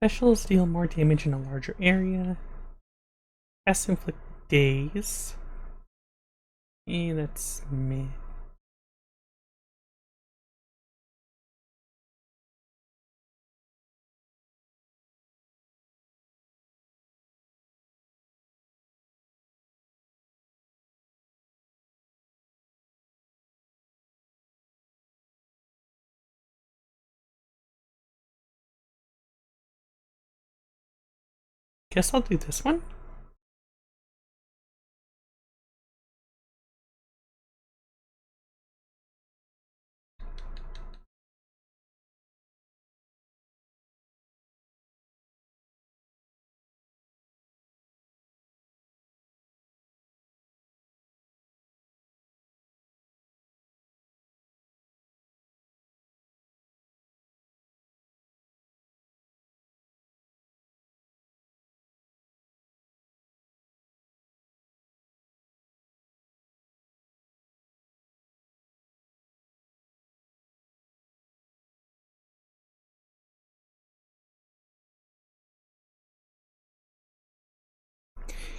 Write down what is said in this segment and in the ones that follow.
Specials deal more damage in a larger area. Cast inflict daze. That's meh. Guess I'll do this one.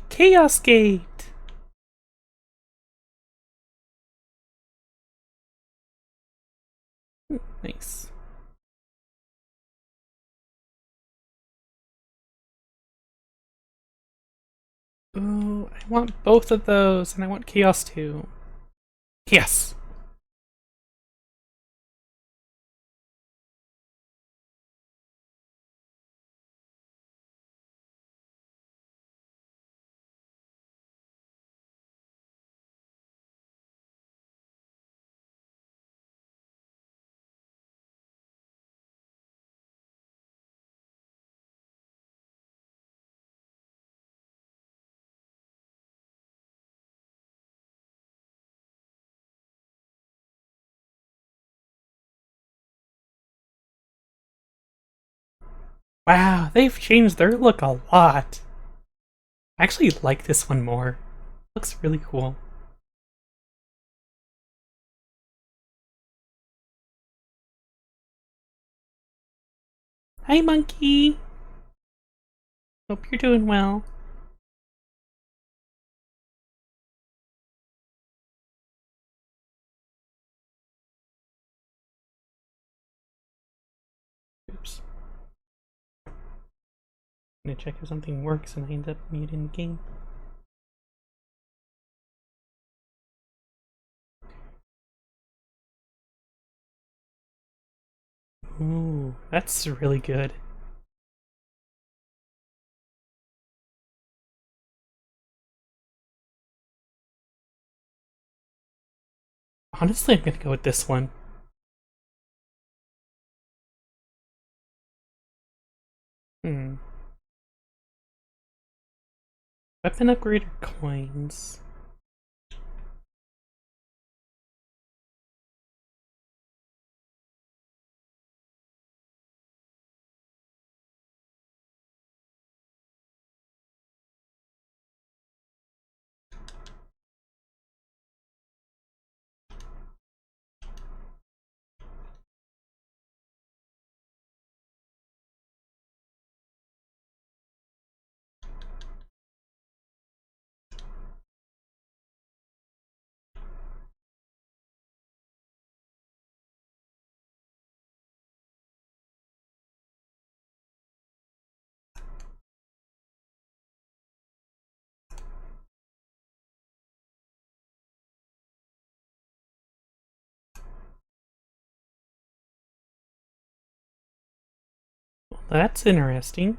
Chaos Gate! Nice. Oh, I want both of those, and I want Chaos too. Yes! Wow, they've changed their look a lot. I actually like this one more. Looks really cool. Hi, monkey! Hope you're doing well. Oops. I'm gonna check if something works and I end up muting the game. Ooh, that's really good. Honestly, I'm gonna go with this one. Hmm. Weapon upgrader coins. Well, that's interesting.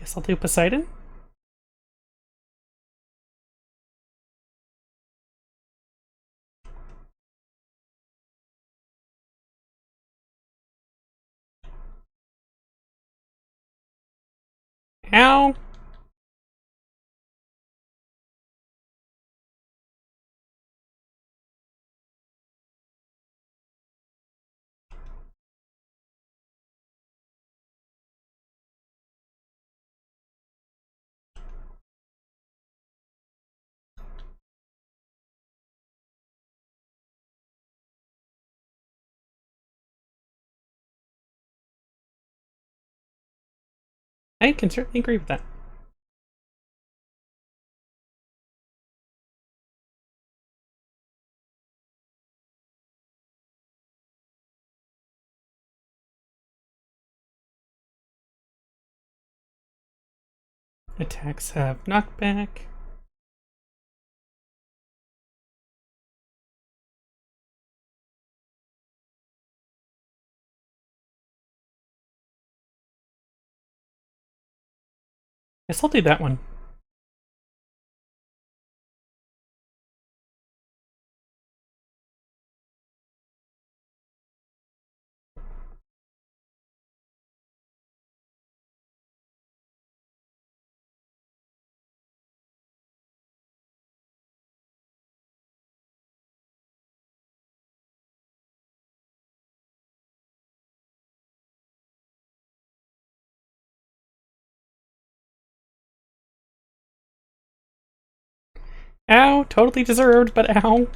Guess I'll do Poseidon. Ow! I can certainly agree with that. Attacks have knockback. Guess I'll do that one. Ow! Totally deserved, but ow!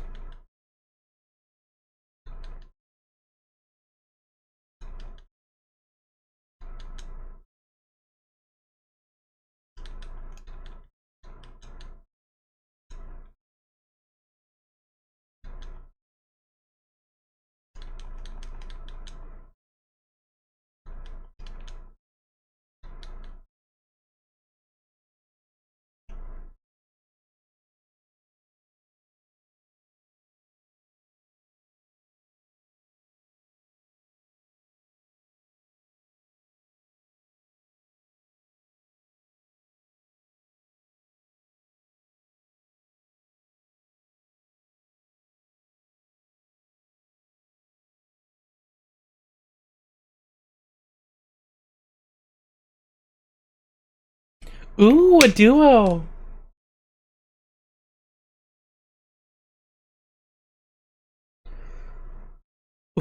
Ooh, a duo!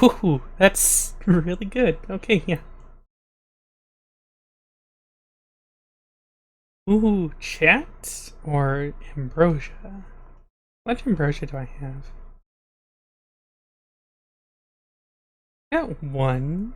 Ooh, that's really good. Okay, yeah. Ooh, chat or ambrosia? What ambrosia do I have? Got one.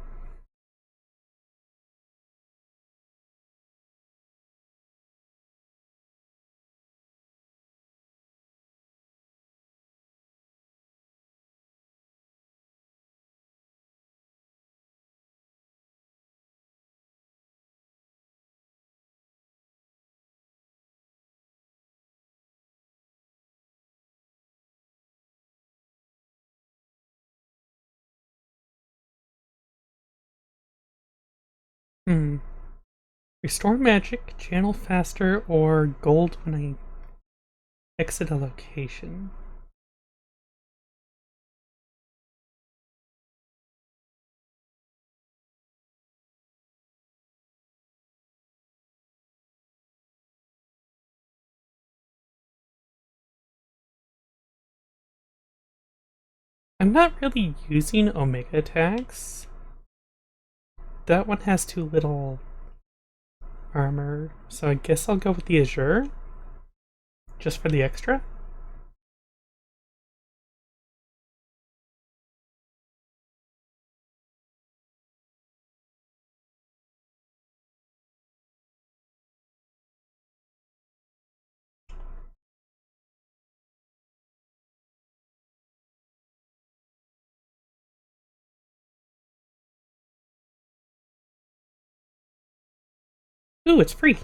Hmm. Restore magic, channel faster, or gold when I exit a location. I'm not really using Omega attacks. That one has too little armor, so I guess I'll go with the Azure. Just for the extra. Ooh, it's free.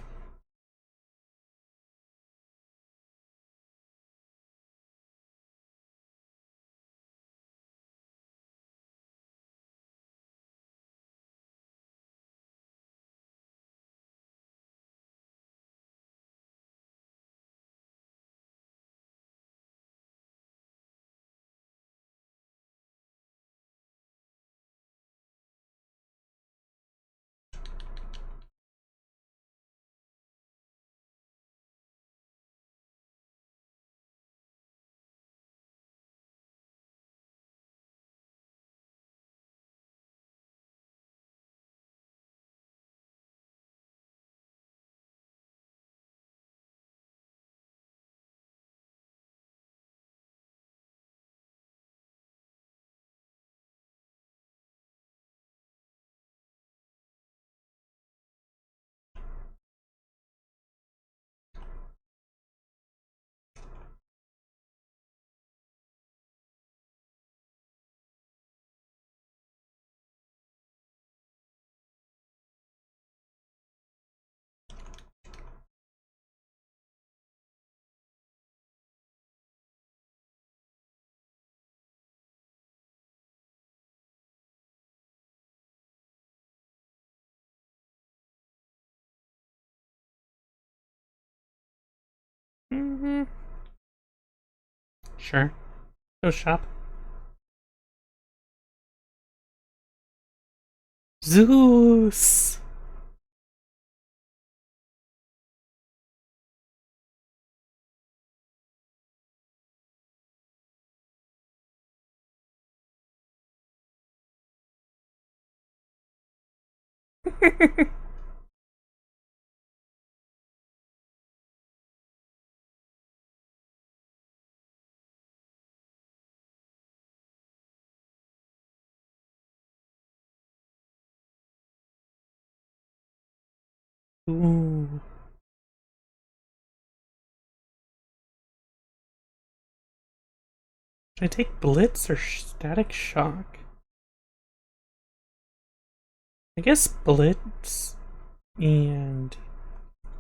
Mm-hmm. Sure. Go shop. Zeus! Ooh. Should I take Blitz or Static Shock? I guess Blitz and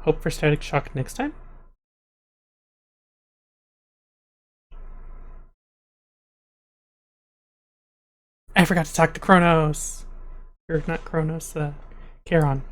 hope for Static Shock next time? I forgot to talk to Kronos! Or not Kronos, Charon.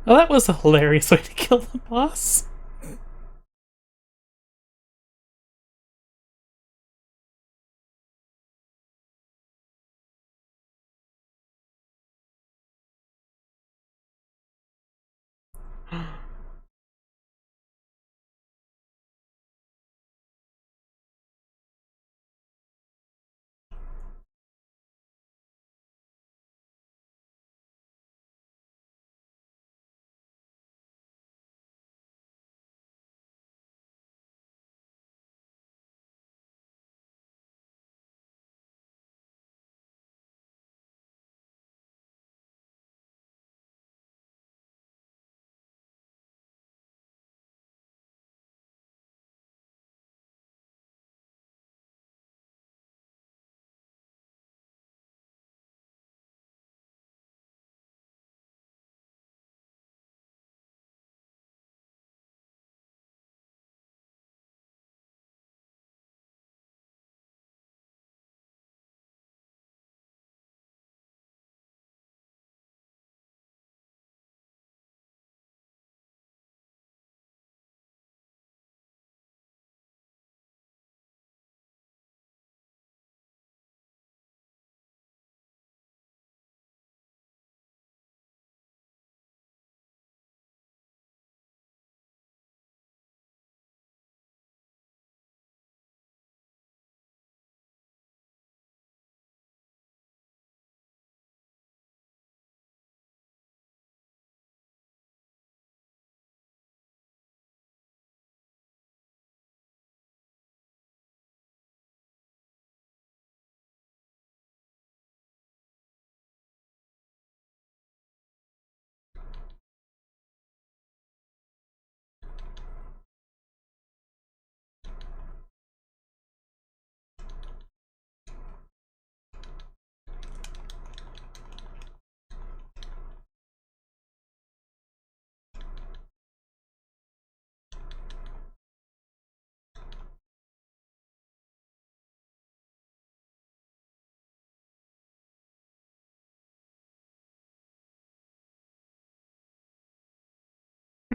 Well, that was a hilarious way to kill the boss.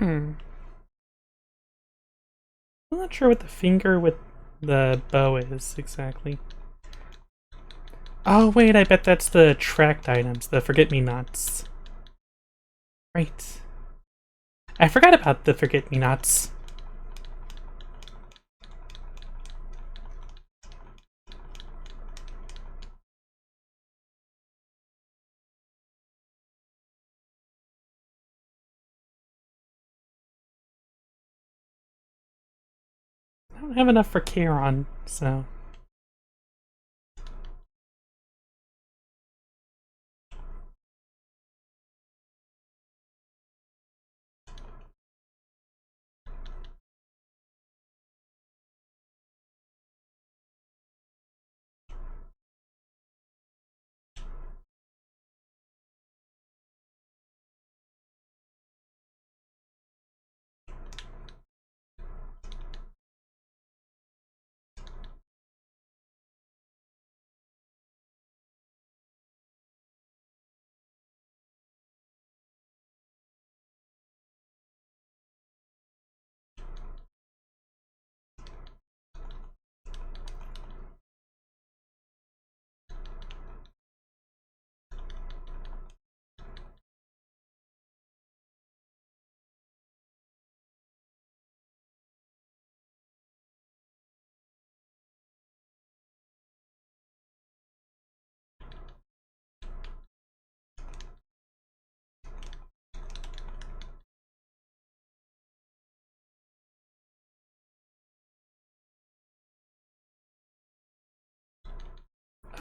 Hmm. I'm not sure what the finger with the bow is exactly. Oh wait, I bet that's the tracked items, the forget-me-nots. Right. I forgot about the forget-me-nots. I don't have enough for Charon, so...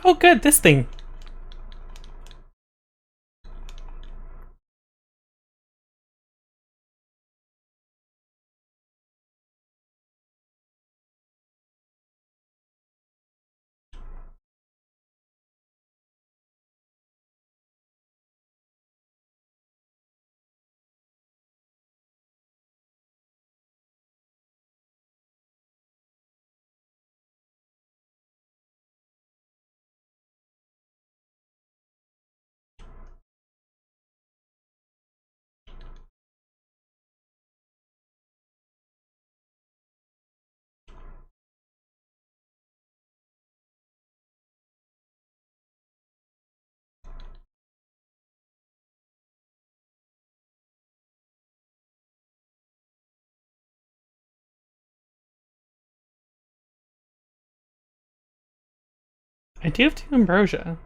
Oh good, this thing! I do have 2 ambrosia.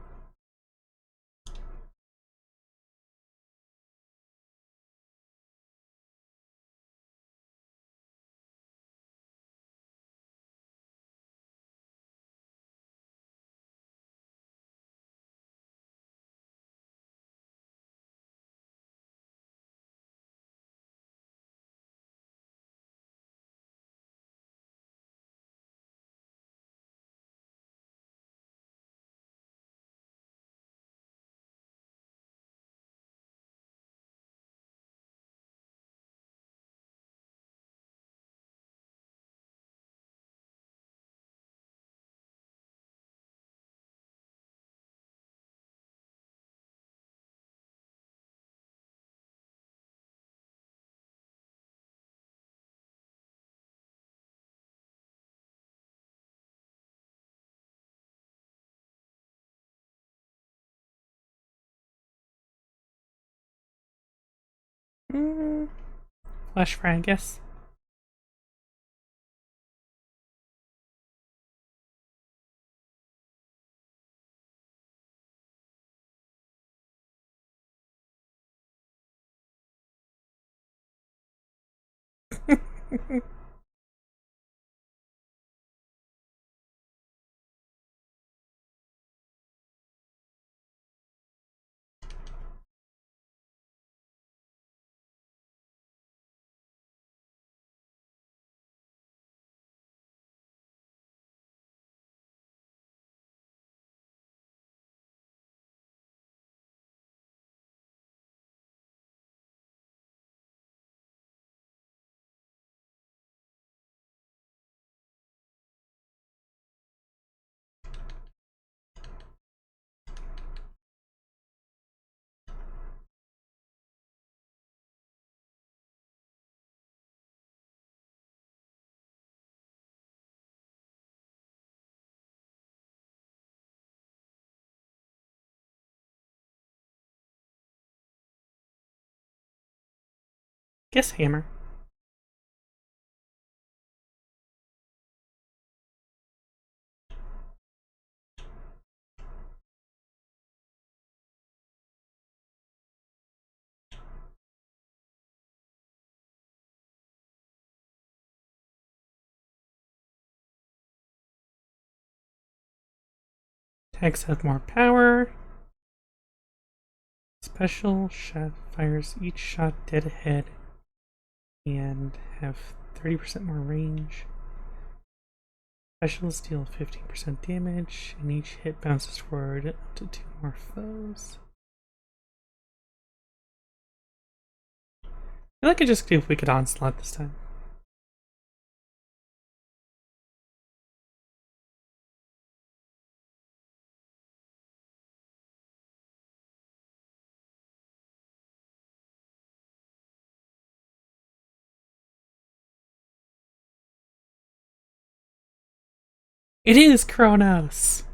Mm, flash fry, I guess. Guess hammer. Attacks have more power. Special shot fires each shot dead ahead and have 30% more range. Specials deal 15% damage, and each hit bounces forward up to 2 more foes. I feel like I just do Wicked Onslaught this time. It is Kronos!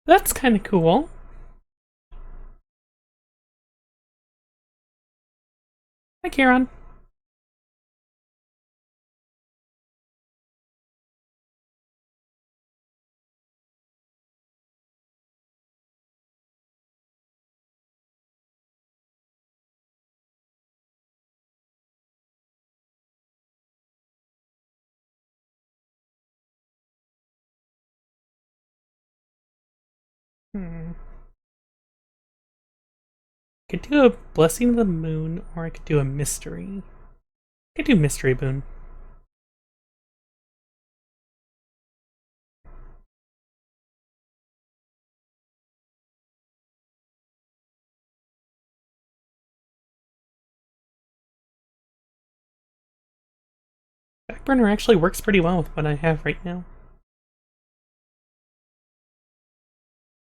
That's kind of cool. Hi, Kieran. I could do a Blessing of the Moon, or I could do a Mystery. I could do Mystery Boon. Backburner actually works pretty well with what I have right now.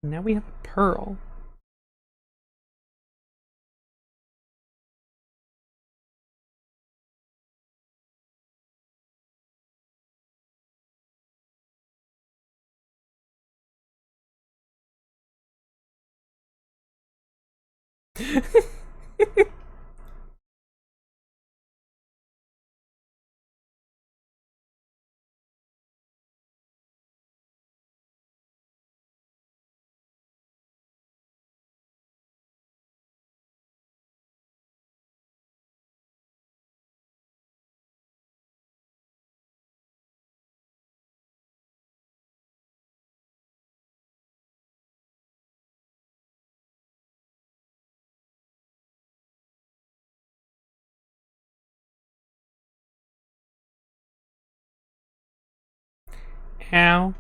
And now we have a Pearl. Ow.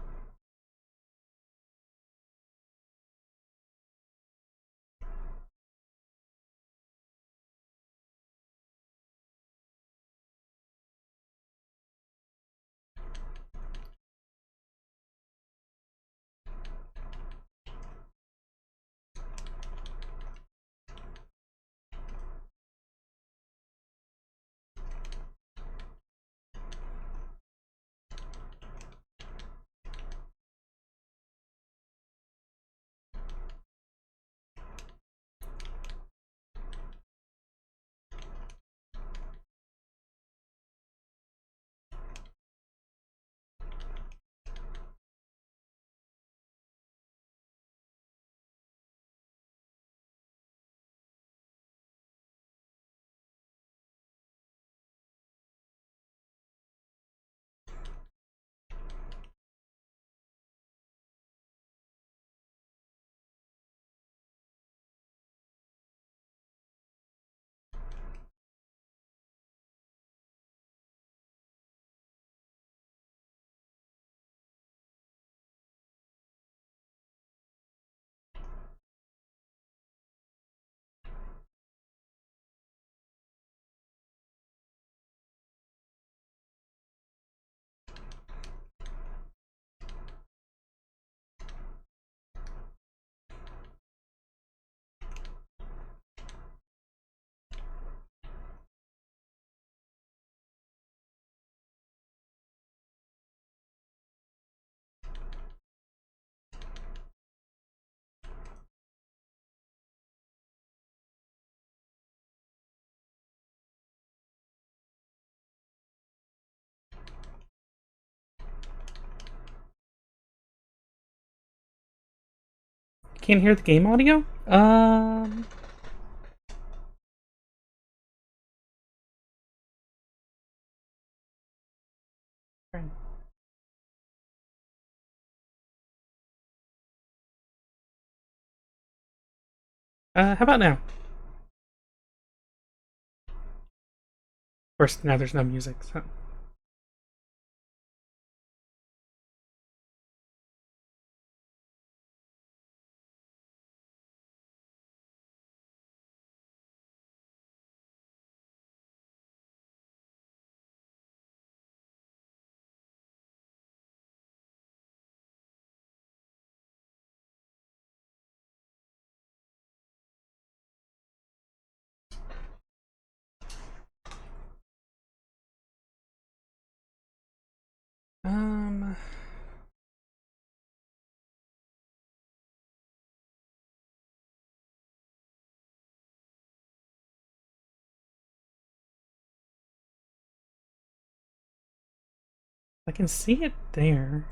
can't hear the game audio? How about now? Of course, now there's no music, so... I can see it there.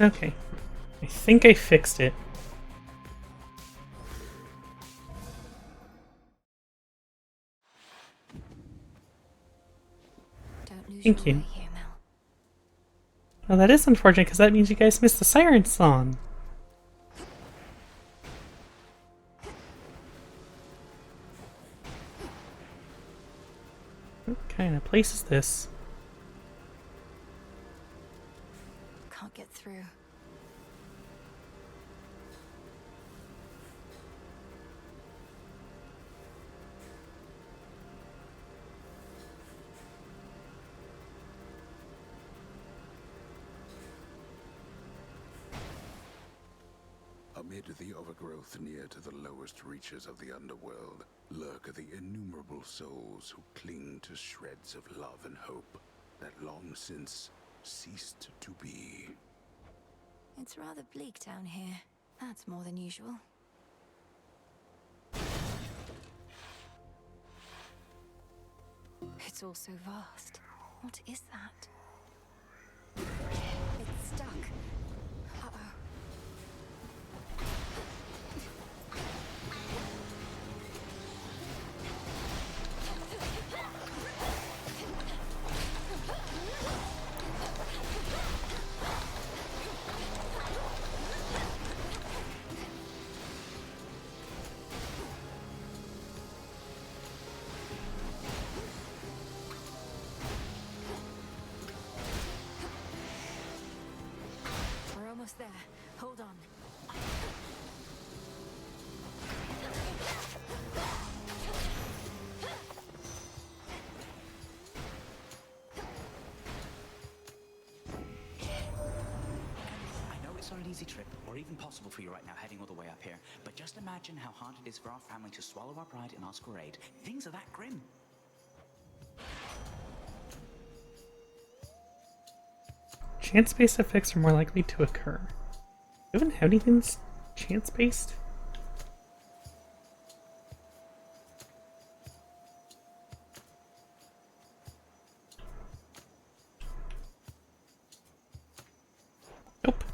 Okay. I think I fixed it. Thank you. Well, that is unfortunate because that means you guys missed the siren song. What kind of place is this? Can't get through. Amid the overgrowth near to the lowest reaches of the underworld lurk the innumerable souls who cling to shreds of love and hope that long since ceased to be. It's rather bleak down here. That's more than usual. It's all so vast. What is that? It's stuck. Uh-oh. We're almost there. Hold on. easy trip, or even possible for you right now heading all the way up here. But just imagine how hard it is for our family to swallow our pride in Oscarade. Things are that grim. Chance-based effects are more likely to occur. Do you even have anything that's chance-based? Nope.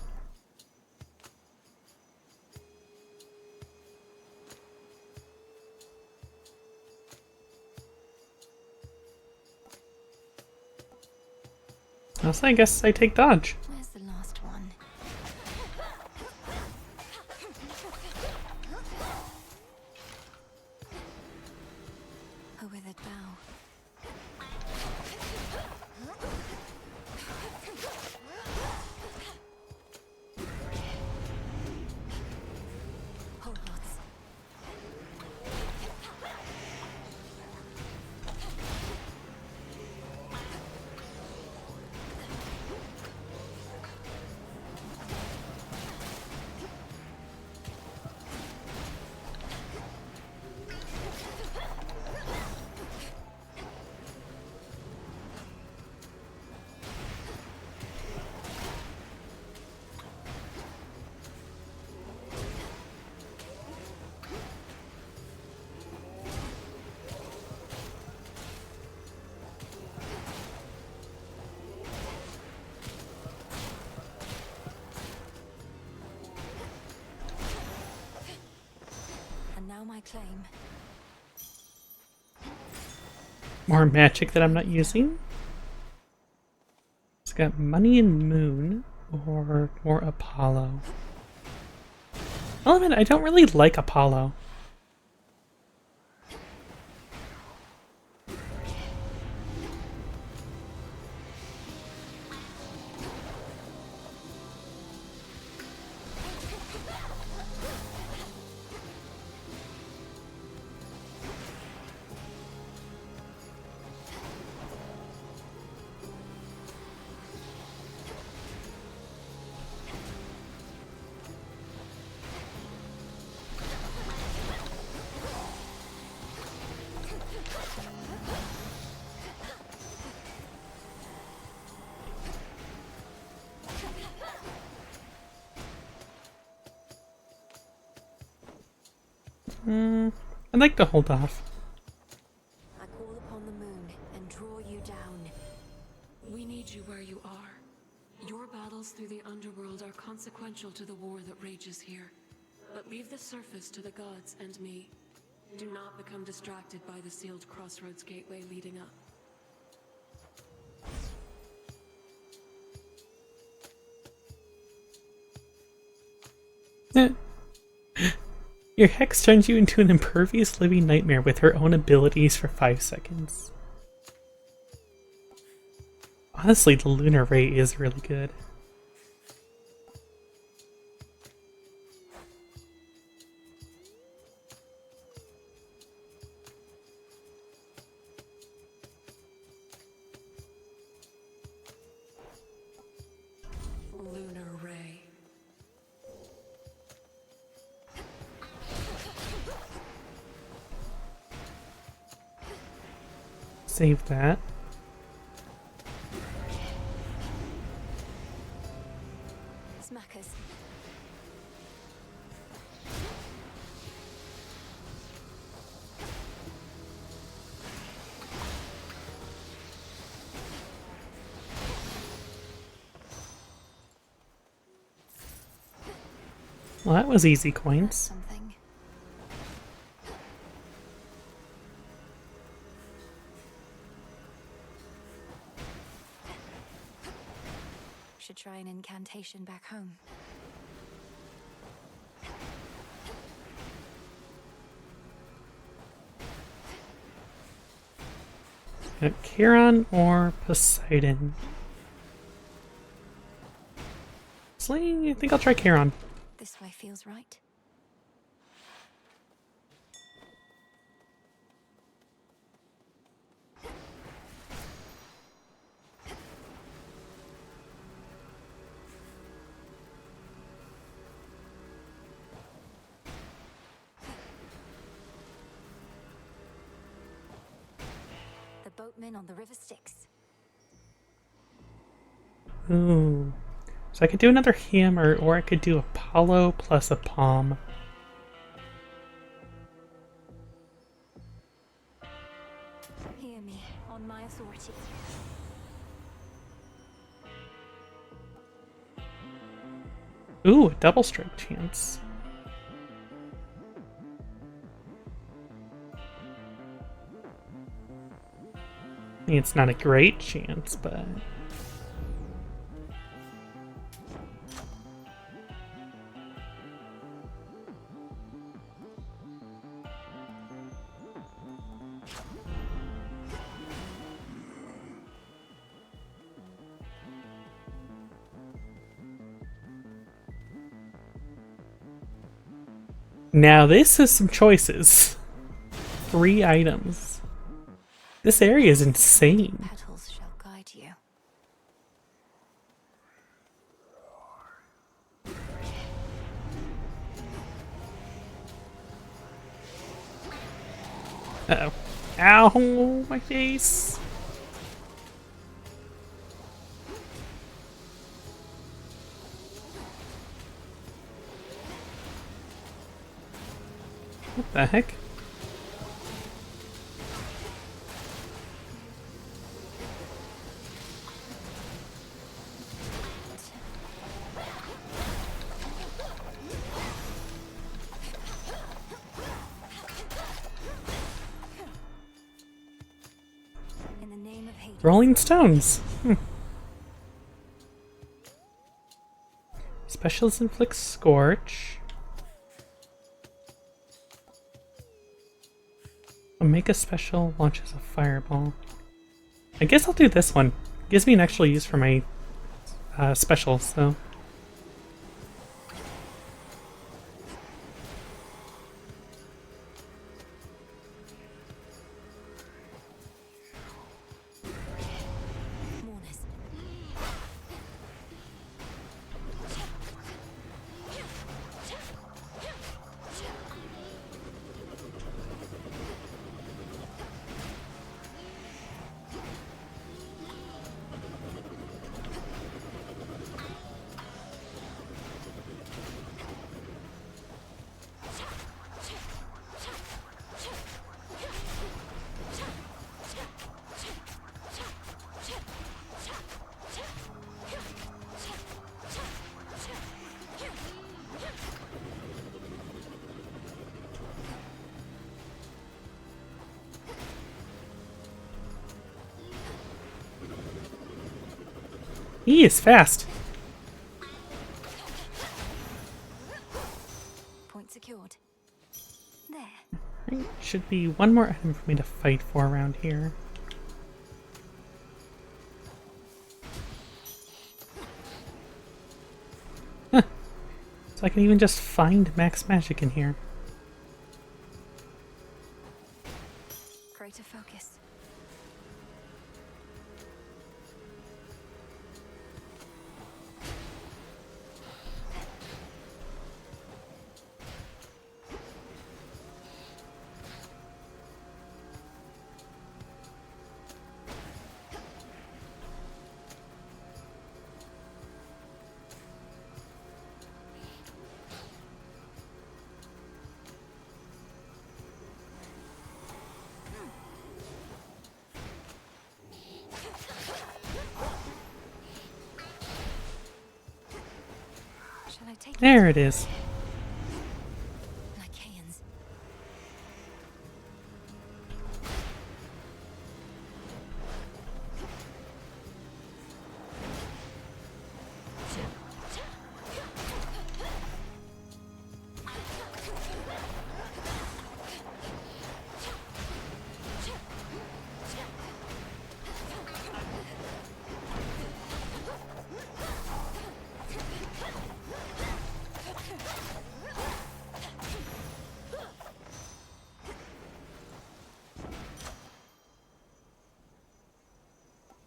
Also, I guess I take dodge. Where's the last one? A withered bough. Hold knots. And now my claim. More magic that I'm not using. It's got money and moon, or more Apollo. Well, I mean, I don't really like Apollo. I'd like to hold off. I call upon the moon and draw you down. We need you where you are. Your battles through the underworld are consequential to the war that rages here. But leave the surface to the gods and me. Do not become distracted by the sealed crossroads gateway leading up. Your Hex turns you into an impervious living nightmare with her own abilities for 5 seconds. Honestly, the Lunar Ray is really good. Lunar Ray. Save that. Smackers. Well, that was easy That's coins. something. Should try an incantation back home. Charon or Poseidon? Honestly, I think I'll try Charon. This way feels right. boatmen on the river Styx. Ooh. So I could do another hammer, or I could do Apollo plus a palm. Hear me, on my authority. Ooh, a double strike chance. I mean, it's not a great chance, but... Now this is some choices. 3 items. This area is insane. Petals shall guide you. Uh-oh. Ow, my face. What the heck? In the name of Hades. Rolling Stones. Specials inflict Scorch. Omega Special launches a fireball. I guess I'll do this one. Gives me an actual use for my specials, so... Mourners. He is fast. Point secured. There. Right, should be one more item for me to fight for around here. Huh. So I can even just find max magic in here. Greater focus. Shall I take There it is. Lycaeans.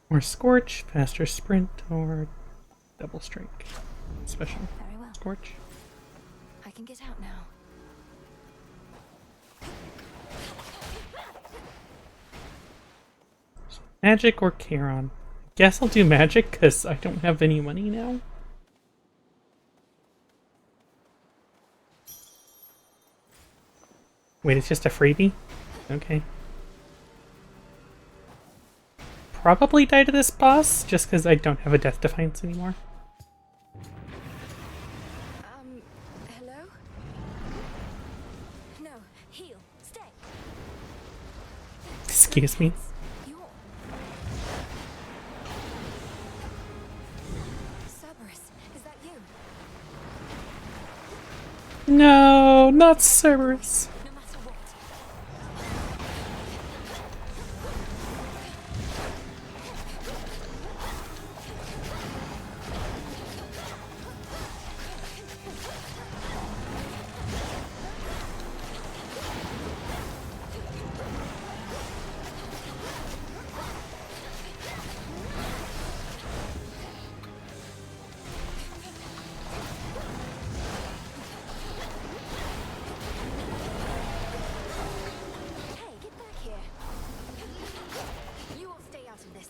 Or Scorch, faster sprint, or double strike. Special. Very well. Scorch. I can get out now. Magic or Charon? Guess I'll do magic because I don't have any money now. Wait, it's just a freebie? Okay. Probably die to this boss just because I don't have a Death Defiance anymore. Hello? No, heal. Stay. Excuse me. You're... Cerberus, is that you? No, not Cerberus. No matter what. Hey, get back here. You will stay out of this.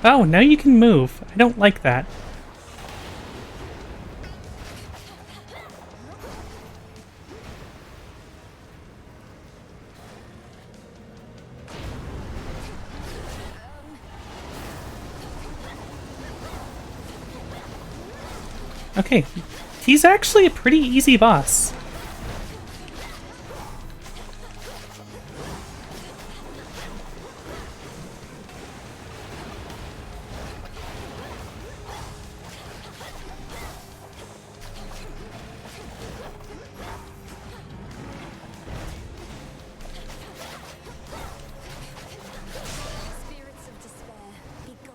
Oh, now you can move. I don't like that. Okay, he's actually a pretty easy boss. Spirits of despair, be gone.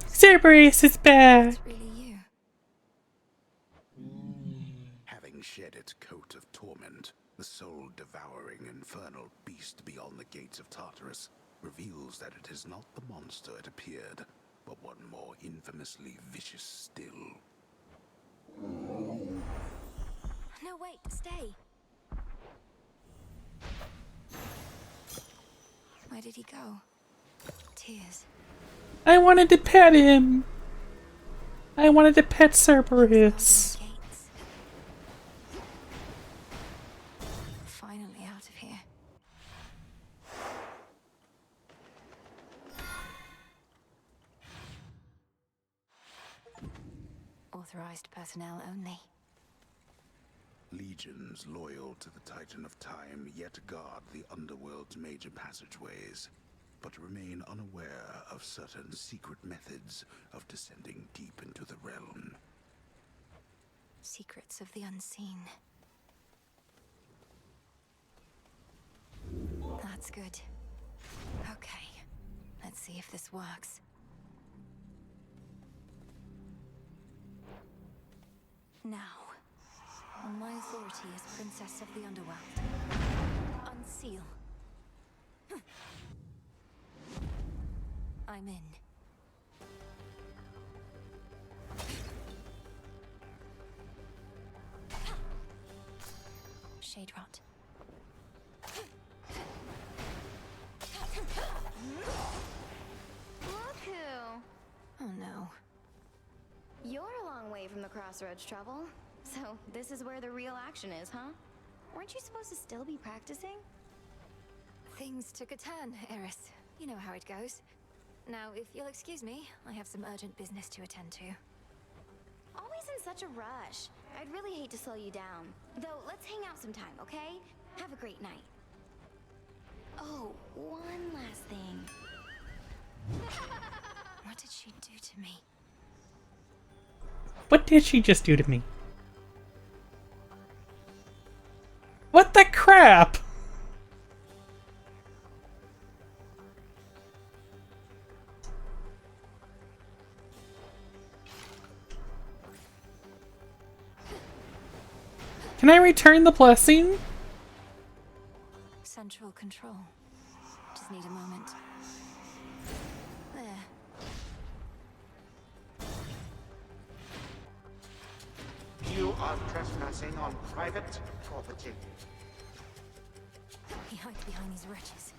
Cerberus is back! It's really you. Having shed its coat of torment, the soul-devouring infernal beast beyond the gates of Tartarus reveals that it is not the monster it appeared, but one more infamously vicious still. No, wait, stay. Where did he go? Tears. I wanted to pet him! I wanted to pet Cerberus! Gates. Finally out of here. Authorized personnel only. Legions loyal to the Titan of Time yet guard the underworld's major passageways, but remain unaware of certain secret methods of descending deep into the realm. Secrets of the unseen. That's good. Okay, let's see if this works. Now, on my authority as Princess of the Underworld, unseal. I'm in. Shade rot. Look who! Oh no. You're a long way from the crossroads, Trouble. So, this is where the real action is, huh? Weren't you supposed to still be practicing? Things took a turn, Eris. You know how it goes. Now, if you'll excuse me, I have some urgent business to attend to. Always in such a rush. I'd really hate to slow you down. Though, let's hang out sometime, okay? Have a great night. Oh, one last thing. What did she do to me? What did she just do to me? What the crap? Can I return the blessing? Central control. Just need a moment. There. You are trespassing on private property. He hides behind these wretches.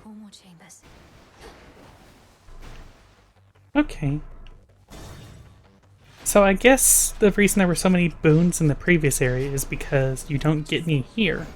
Four more chambers. Okay. So I guess the reason there were so many boons in the previous area is because you don't get any here.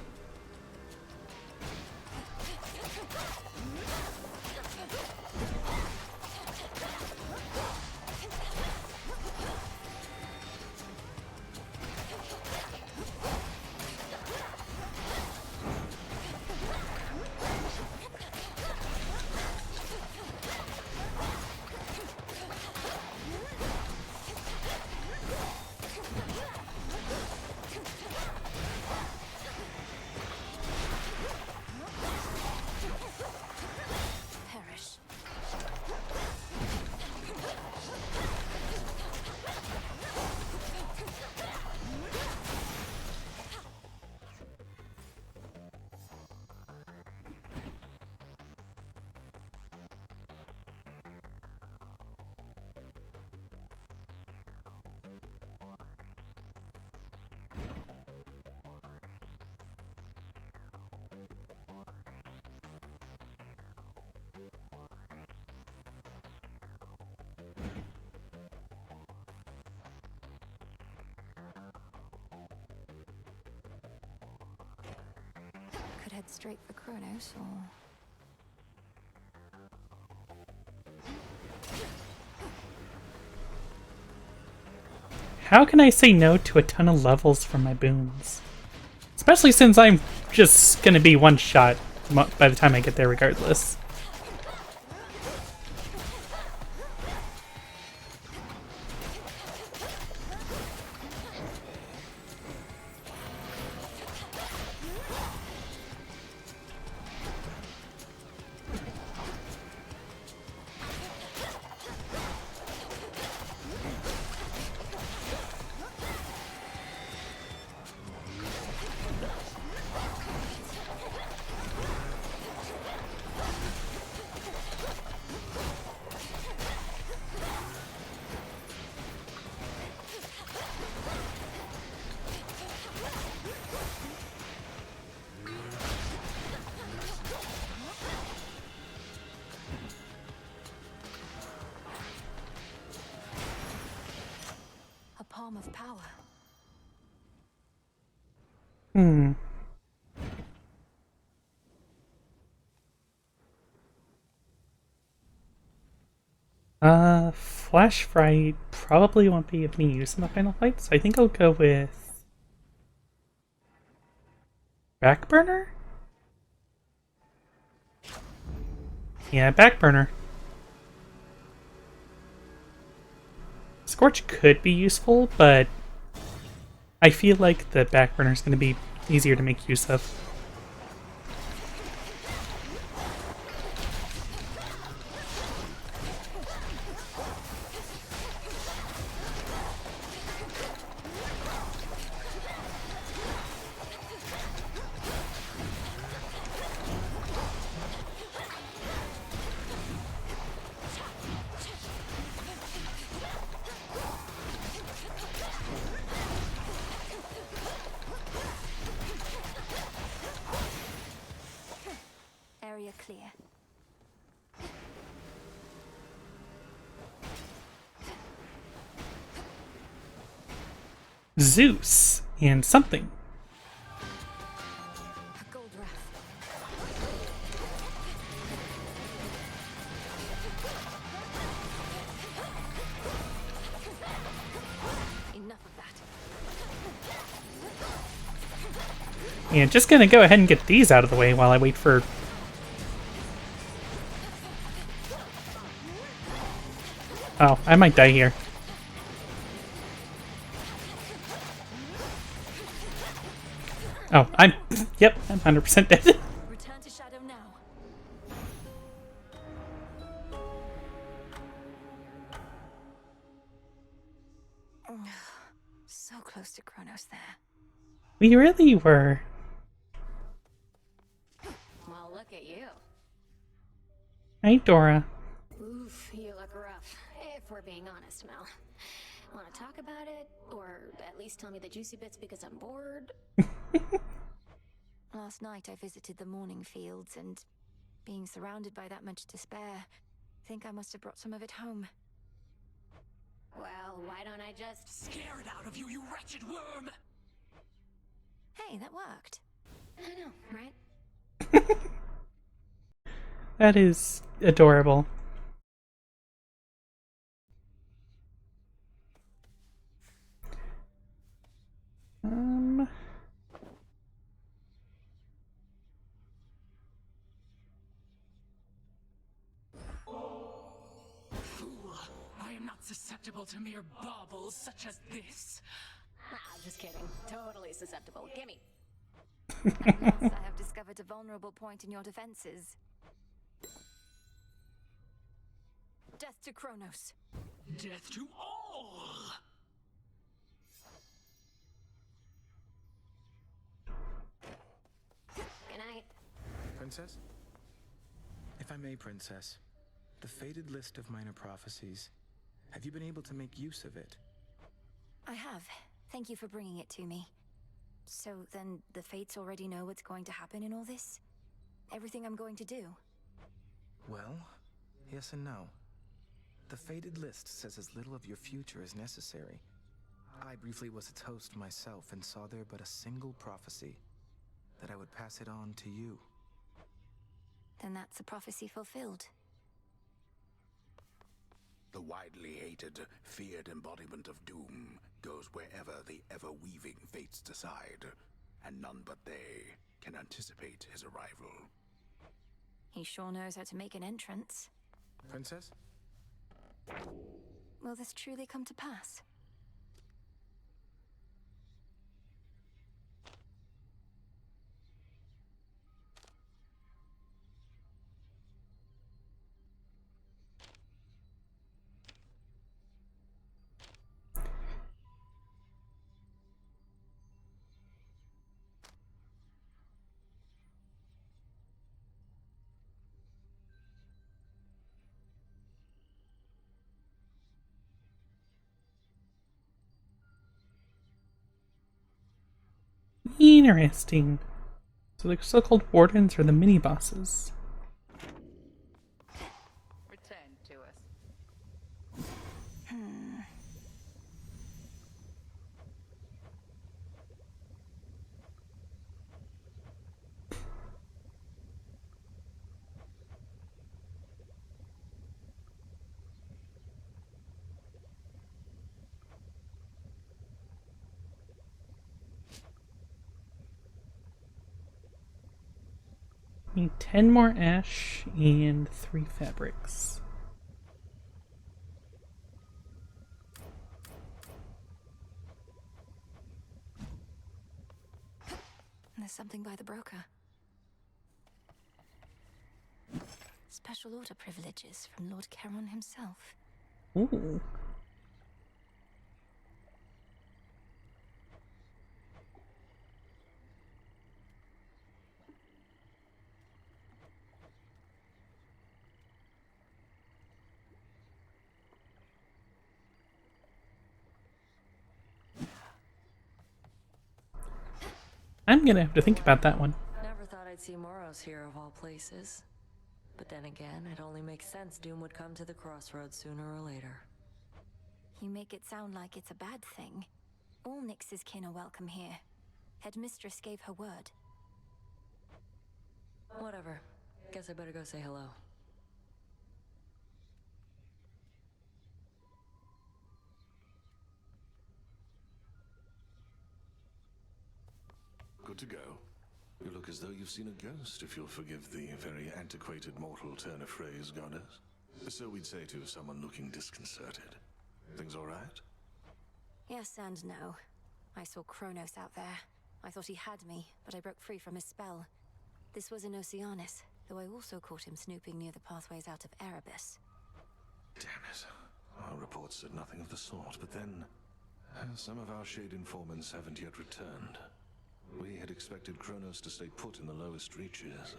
Perish. Could head straight for Kronos, or... How can I say no to a ton of levels from my boons? Especially since I'm just gonna be one shot by the time I get there regardless. A palm of power. Hmm. Flash Fright probably won't be of any use in the final fight, so I think I'll go with Backburner? Yeah, Backburner. Scorch could be useful, but I feel like the Backburner is going to be easier to make use of. Zeus and something. A gold wrath. Enough of that. And just gonna go ahead and get these out of the way while I wait for... Oh, I might die here. Oh, I'm... Yep, I'm 100% dead. Return to Shadow now. So close to Kronos there. We really were. Well, look at you. Hi, Dora. Oof, you look rough. If we're being honest, Mel. Want to talk about it? Or at least tell me the juicy bits because I'm bored? Last night I visited the Morning Fields and, being surrounded by that much despair, think I must have brought some of it home. Well, why don't I just... Scare it out of you, you wretched worm! Hey, that worked. I know, right? That is adorable. Fool! I am not susceptible to mere baubles such as this. Ah, just kidding. Totally susceptible. Gimme. Yes, I have discovered a vulnerable point in your defenses. Death to Kronos. Death to all! Good night. Princess? If I may, Princess, the fated list of minor prophecies, have you been able to make use of it? I have. Thank you for bringing it to me. So then the Fates already know what's going to happen in all this? Everything I'm going to do? Well, yes and no. The fated list says as little of your future as necessary. I briefly was its host myself and saw there but a single prophecy, that I would pass it on to you. Then that's a prophecy fulfilled. The widely hated, feared embodiment of doom goes wherever the ever-weaving fates decide, and none but they can anticipate his arrival. He sure knows how to make an entrance. Princess? Will this truly come to pass? Interesting. So the so-called wardens are the mini-bosses. Return to us. Need 10 more ash and 3 fabrics. There's something by the broker. Special order privileges from Lord Charon himself. Ooh. I'm gonna have to think about that one. Never thought I'd see Moros here of all places. But then again, it only makes sense Doom would come to the crossroads sooner or later. You make it sound like it's a bad thing. All Nyx's kin are welcome here. Headmistress gave her word. Whatever. Guess I better go say hello. Good to go. You look as though you've seen a ghost, if you'll forgive the very antiquated mortal turn of phrase, Goddess. So we'd say to someone looking disconcerted. Things all right? Yes and no. I saw Kronos out there. I thought he had me, but I broke free from his spell. This was in Oceanus, though I also caught him snooping near the pathways out of Erebus. Damn it. Our reports said nothing of the sort, but then... some of our Shade informants haven't yet returned. We had expected Kronos to stay put in the lowest reaches.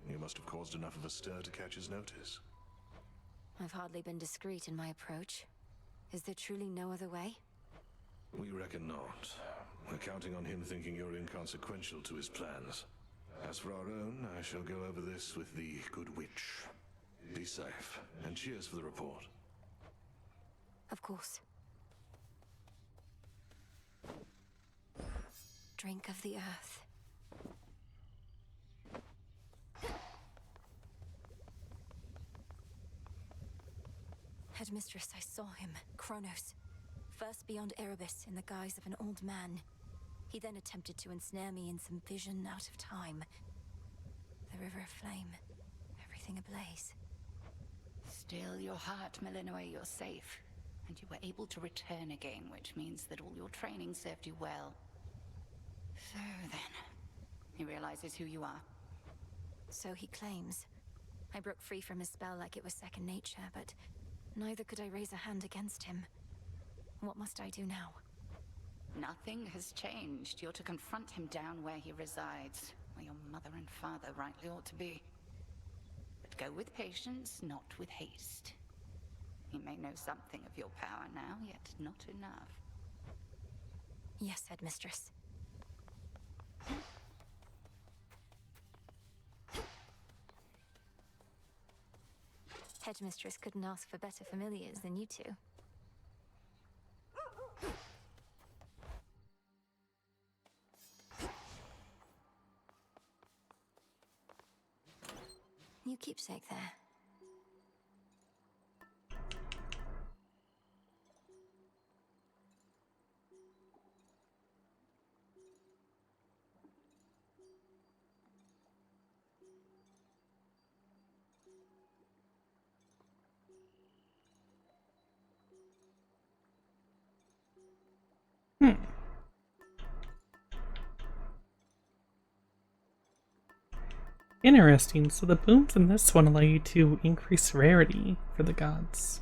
You must have caused enough of a stir to catch his notice. I've hardly been discreet in my approach. Is there truly no other way? We reckon not. We're counting on him thinking you're inconsequential to his plans. As for our own, I shall go over this with the good witch. Be safe, and cheers for the report. Of course. Drink of the earth. Headmistress, I saw him, Kronos. First beyond Erebus in the guise of an old man. He then attempted to ensnare me in some vision out of time. The river aflame, everything ablaze. Still your heart, Melinoë, you're safe. And you were able to return again, which means that all your training served you well. So then, he realizes who you are. So he claims. I broke free from his spell like it was second nature, but neither could I raise a hand against him. What must I do now? Nothing has changed. You're to confront him down where he resides, where your mother and father rightly ought to be. But go with patience, not with haste. He may know something of your power now, yet not enough. Yes, Headmistress. Headmistress couldn't ask for better familiars than you two. New keepsake there. Interesting, so the booms in this one allow you to increase rarity for the gods.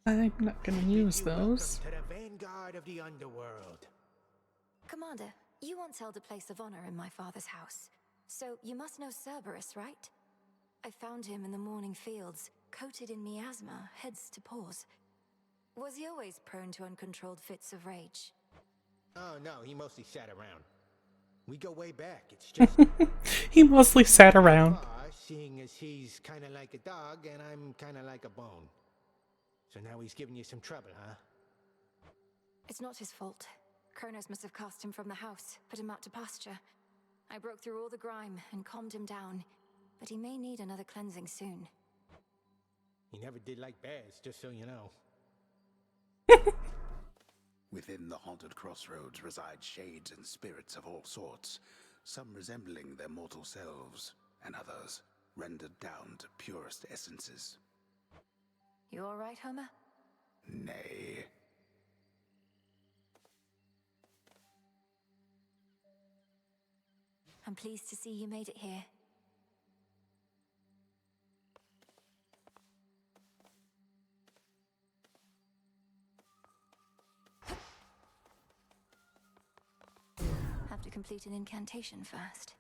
I'm not gonna use those. Welcome to the vanguard of the underworld. Commander, you once held a place of honor in my father's house. So you must know Cerberus, right? I found him in the morning fields, coated in miasma, heads to paws. Was he always prone to uncontrolled fits of rage? Oh no, he mostly sat around. We go way back, it's just... He mostly sat around. Seeing as he's kinda like a dog and I'm kinda like a bone. So now he's giving you some trouble, huh? It's not his fault. Kronos must have cast him from the house, put him out to pasture. I broke through all the grime and calmed him down, but he may need another cleansing soon. He never did like bears, just so you know. Within the haunted crossroads reside shades and spirits of all sorts, some resembling their mortal selves, and others rendered down to purest essences. You all right, Homer? Nay. I'm pleased to see you made it here. Have to complete an incantation first.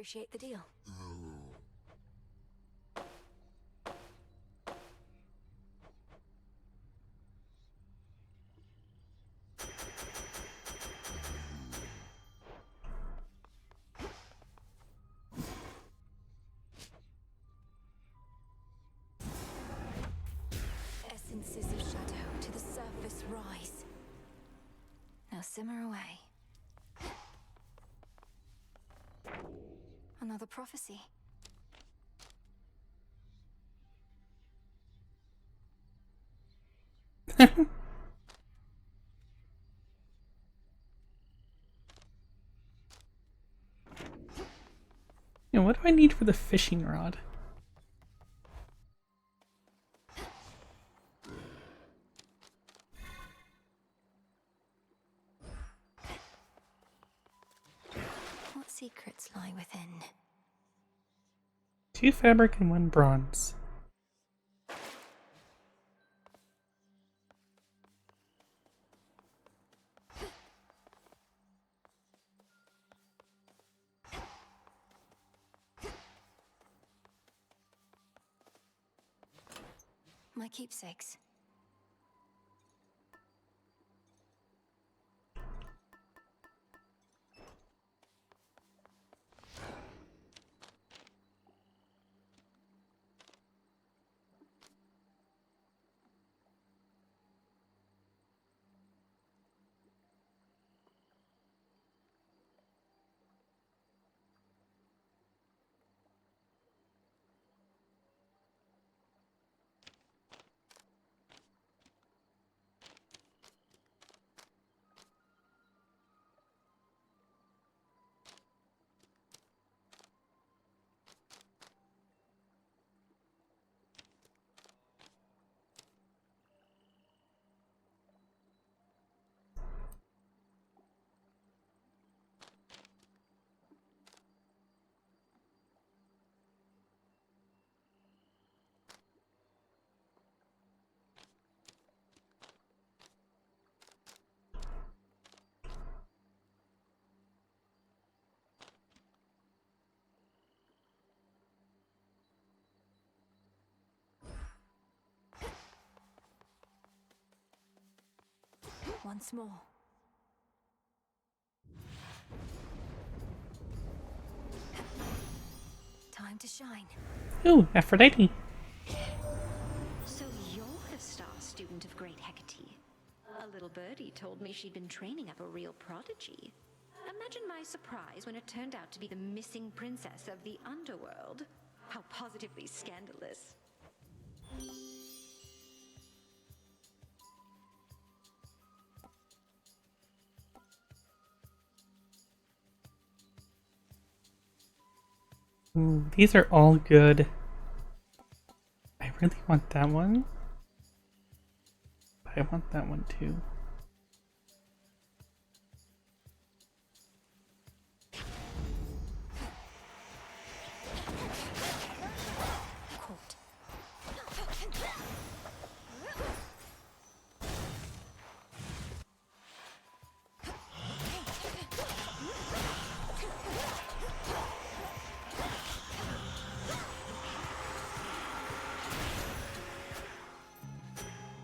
appreciate the deal. Essences of shadow to the surface rise. Now simmer away. Another prophecy. Yeah, what do I need for the fishing rod? What secrets lie within? 2 fabric and 1 bronze. My keepsakes. Once more. Time to shine. Ooh, Aphrodite. So you're the star student of Great Hecate. A little birdie told me she'd been training up a real prodigy. Imagine my surprise when it turned out to be the missing princess of the underworld. How positively scandalous. Ooh, these are all good. I really want that one. But I want that one too.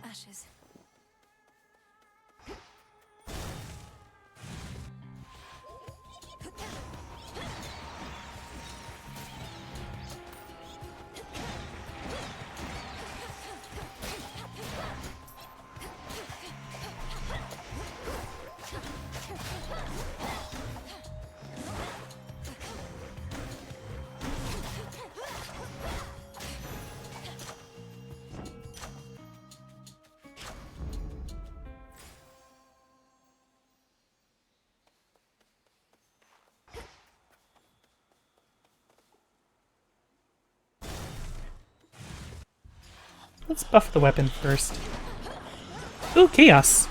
Ashes. Let's buff the weapon first. Ooh, chaos!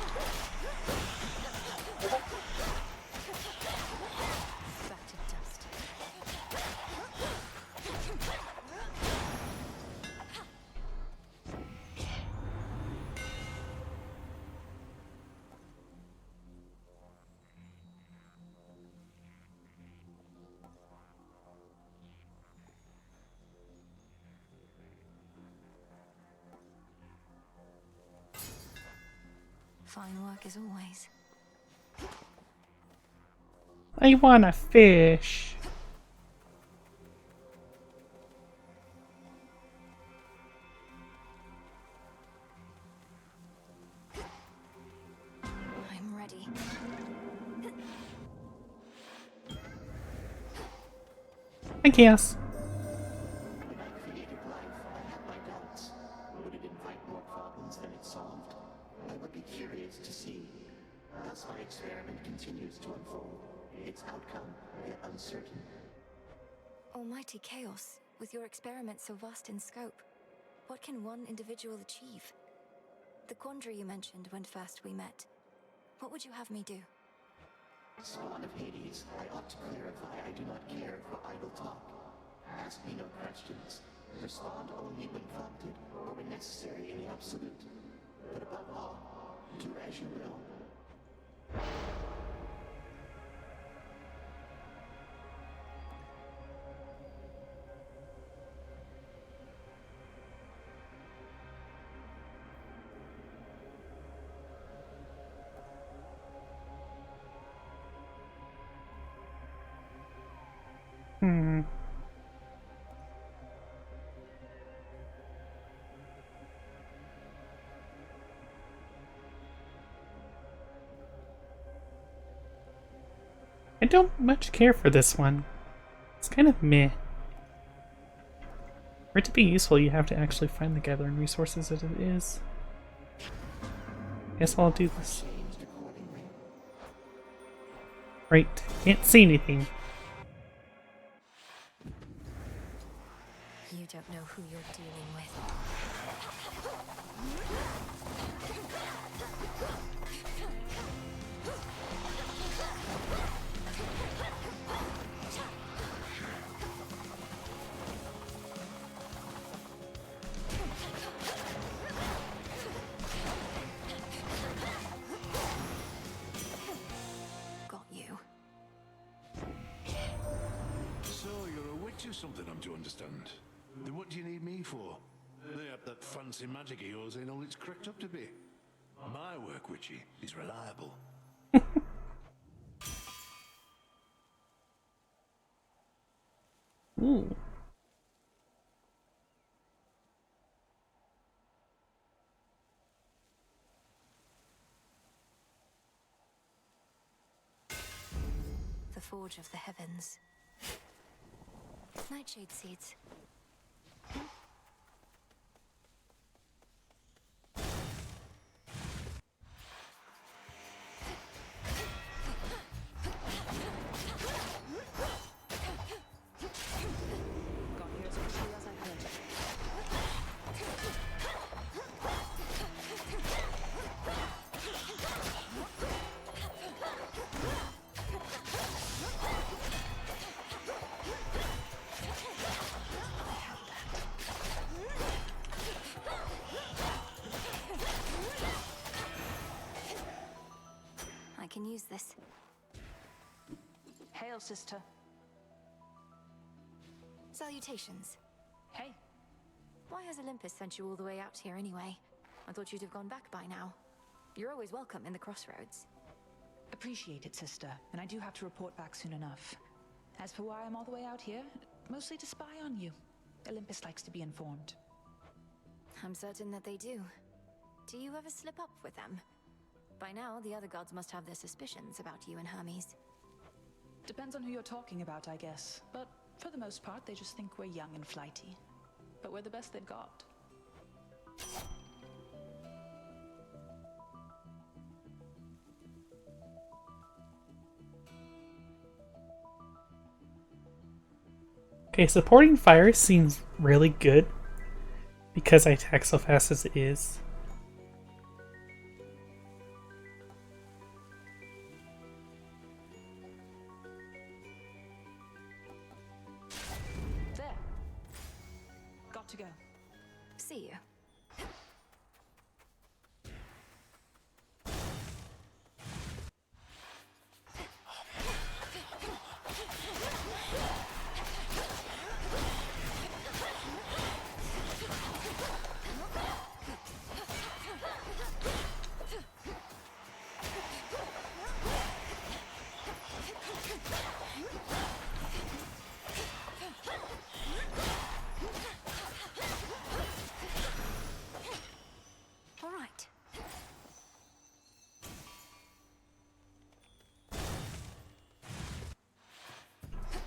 Fine work as always. I want a fish. I'm ready. I guess. When I created life, I had my doubts. Would it invite more problems than it solved? I would be curious to see. Thus my experiment continues to unfold. Its outcome, yet uncertain. Almighty Chaos, with your experiment so vast in scope, what can one individual achieve? The quandary you mentioned when first we met. What would you have me do? Spawn of Hades, I ought to clarify I do not care for idle talk. Ask me no questions. Respond only when prompted or when necessary in the absolute. But above all, do as you will. I don't much care for this one. It's kind of meh. For it to be useful, you have to actually find the gathering resources as it is. Guess I'll do this. Right, can't see anything. You don't know who you're dealing with. So you're a witch or something, I'm to understand. Then what do you need me for? They up that fancy magic of yours ain't all it's cracked up to be. My work, witchy, is reliable. Ooh. The Forge of the Heavens. Nightshade seeds. Got here as quickly as I could. I can use this. Hail, sister. Salutations. Hey. Why has Olympus sent you all the way out here anyway? I thought you'd have gone back by now. You're always welcome in the Crossroads. Appreciate it, sister, and I do have to report back soon enough. As for why I'm all the way out here, mostly to spy on you. Olympus likes to be informed. I'm certain that they do. Do you ever slip up with them? By now, the other gods must have their suspicions about you and Hermes. Depends on who you're talking about, I guess. But for the most part, they just think we're young and flighty. But we're the best they've got. Okay, supporting fire seems really good because I attack so fast as it is. There. Got to go. See you.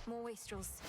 More wastrels.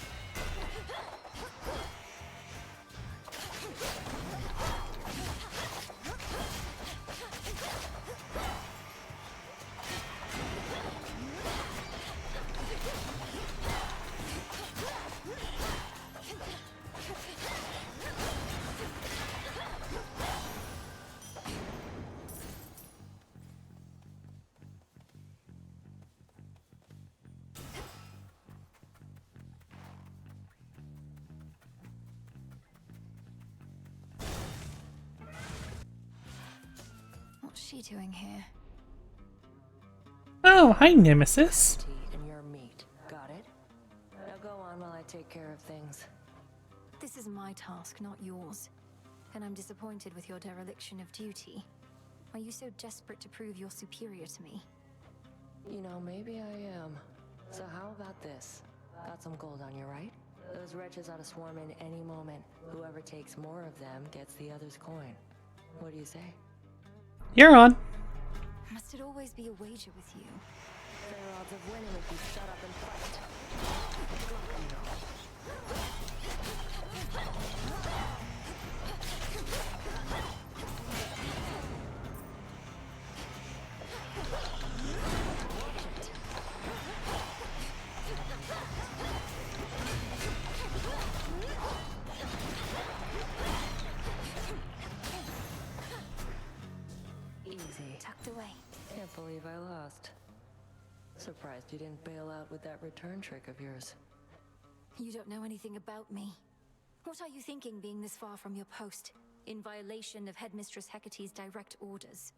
What's she doing here? Oh, hi, Nemesis. And your meat. Got it? Now go on while I take care of things. This is my task, not yours. And I'm disappointed with your dereliction of duty. Are you so desperate to prove you're superior to me? You know, maybe I am. So how about this? Got some gold on you, right? Those wretches ought to swarm in any moment. Whoever takes more of them gets the other's coin. What do you say? You're on. Must it always be a wager with you? Fair odds of winning if you shut up and fight. Easy. Tucked away. Can't believe I lost. Surprised you didn't bail out with that return trick of yours. You don't know anything about me. What are you thinking being this far from your post? In violation of Headmistress Hecate's direct orders.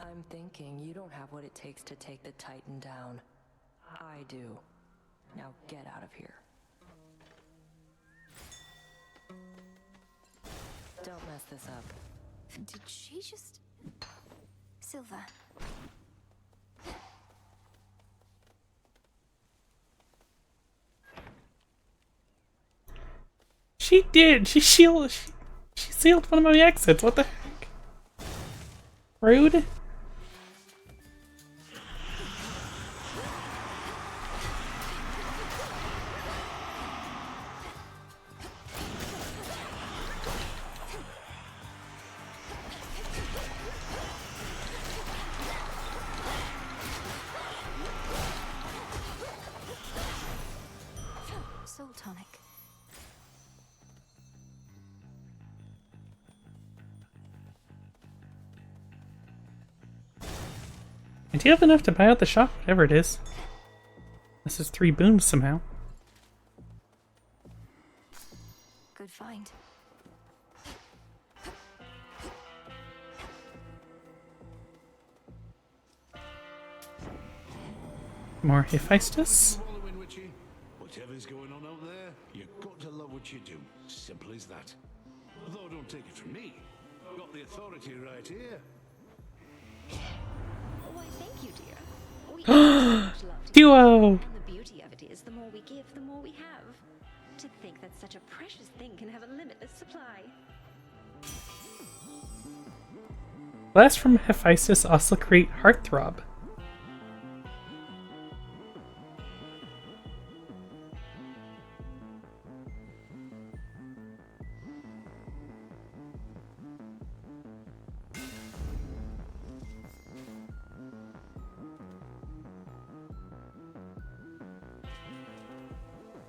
I'm thinking you don't have what it takes to take the Titan down. I do. Now get out of here. Don't mess this up. Did she just... Silver. She did. She sealed one of my exits. What the heck? Rude. Soul tonic. I do have enough to buy out the shop, whatever it is. This is 3 booms somehow. Good find. More Hephaestus. Following, Witchy. Whatever's going on out there, you've got to love what you do. Simple as that. Although don't take it from me. Got the authority right here. Why, thank you, dear. We have so much love to Duo! give, and the beauty of it is the more we give, the more we have. To think that such a precious thing can have a limitless supply. Blast from Hephaestus also create Heartthrob.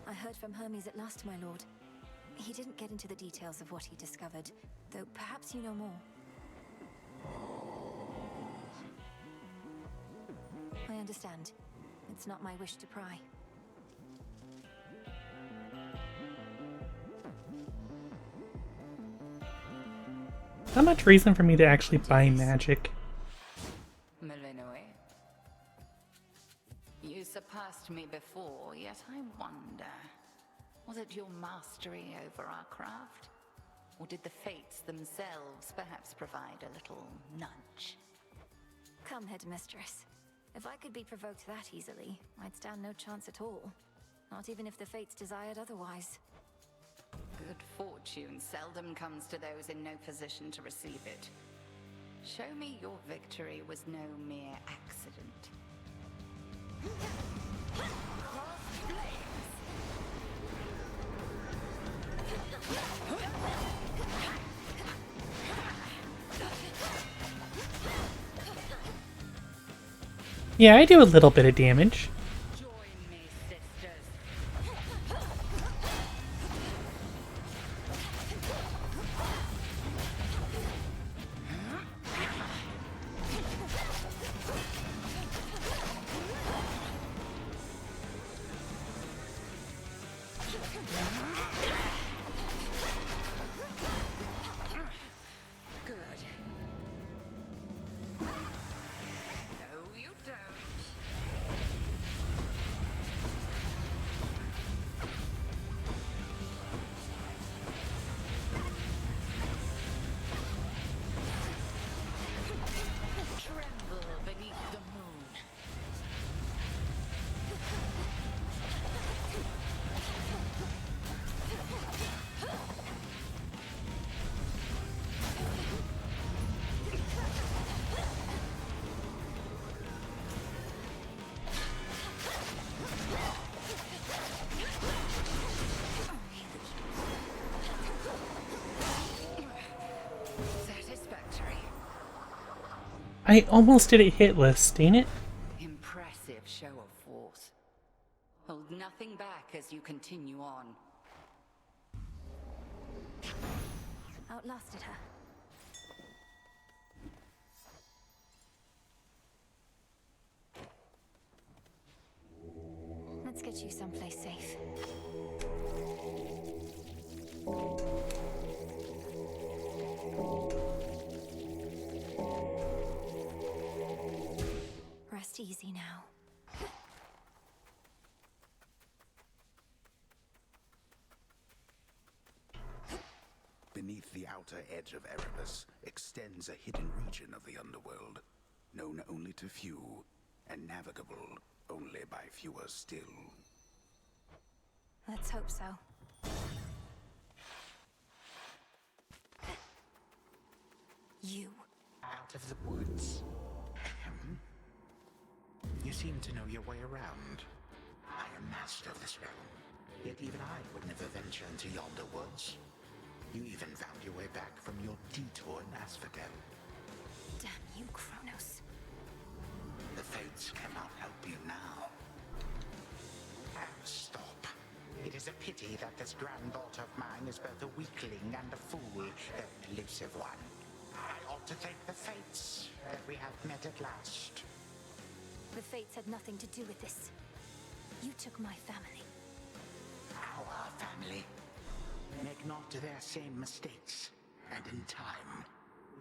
I heard from Hermes at last, my lord. He didn't get into the details of what he discovered, though perhaps you know more. I understand. It's not my wish to pry. Not much reason for me to actually buy magic. Melinoe, you surpassed me before, yet I wonder, was it your mastery over our craft? Or did the fates themselves perhaps provide a little nudge? Come, Headmistress. If I could be provoked that easily, I'd stand no chance at all. Not even if the fates desired otherwise. Good fortune seldom comes to those in no position to receive it. Show me your victory was no mere accident. Cross flames! Yeah, I do a little bit of damage. I almost did it hitless, ain't it? Impressive show of force. Hold nothing back as you continue on. Outlasted her. Let's get you someplace safe. Rest easy now. Beneath the outer edge of Erebus extends a hidden region of the underworld, known only to few, and navigable only by fewer still. Let's hope so. You. Out of the woods. You seem to know your way around. I am master of this realm, yet even I would never venture into yonder woods. You even found your way back from your detour in Asphodel. Damn you, Kronos. The Fates cannot help you now. Stop. It is a pity that this granddaughter of mine is both a weakling and a fool, an elusive one. I ought to thank the Fates that we have met at last. The Fates had nothing to do with this. You took my family. Our family. Make not their same mistakes, and in time,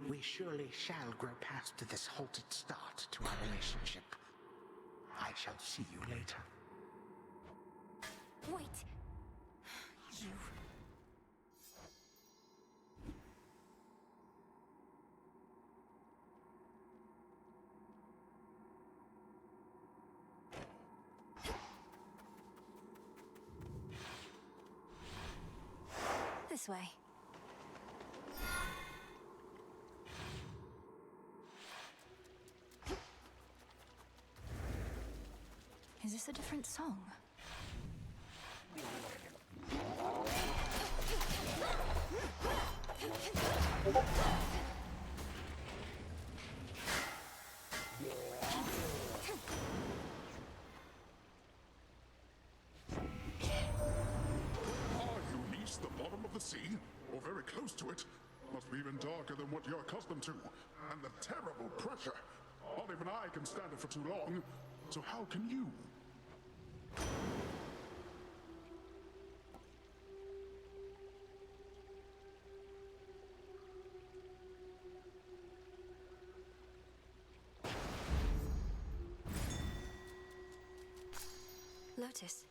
we surely shall grow past this halted start to our relationship. I shall see you later. Wait! You... This way. Is this a different song? The bottom of the sea, or very close to it, must be even darker than what you're accustomed to. And the terrible pressure. Not even I can stand it for too long. So how can you? Lotus.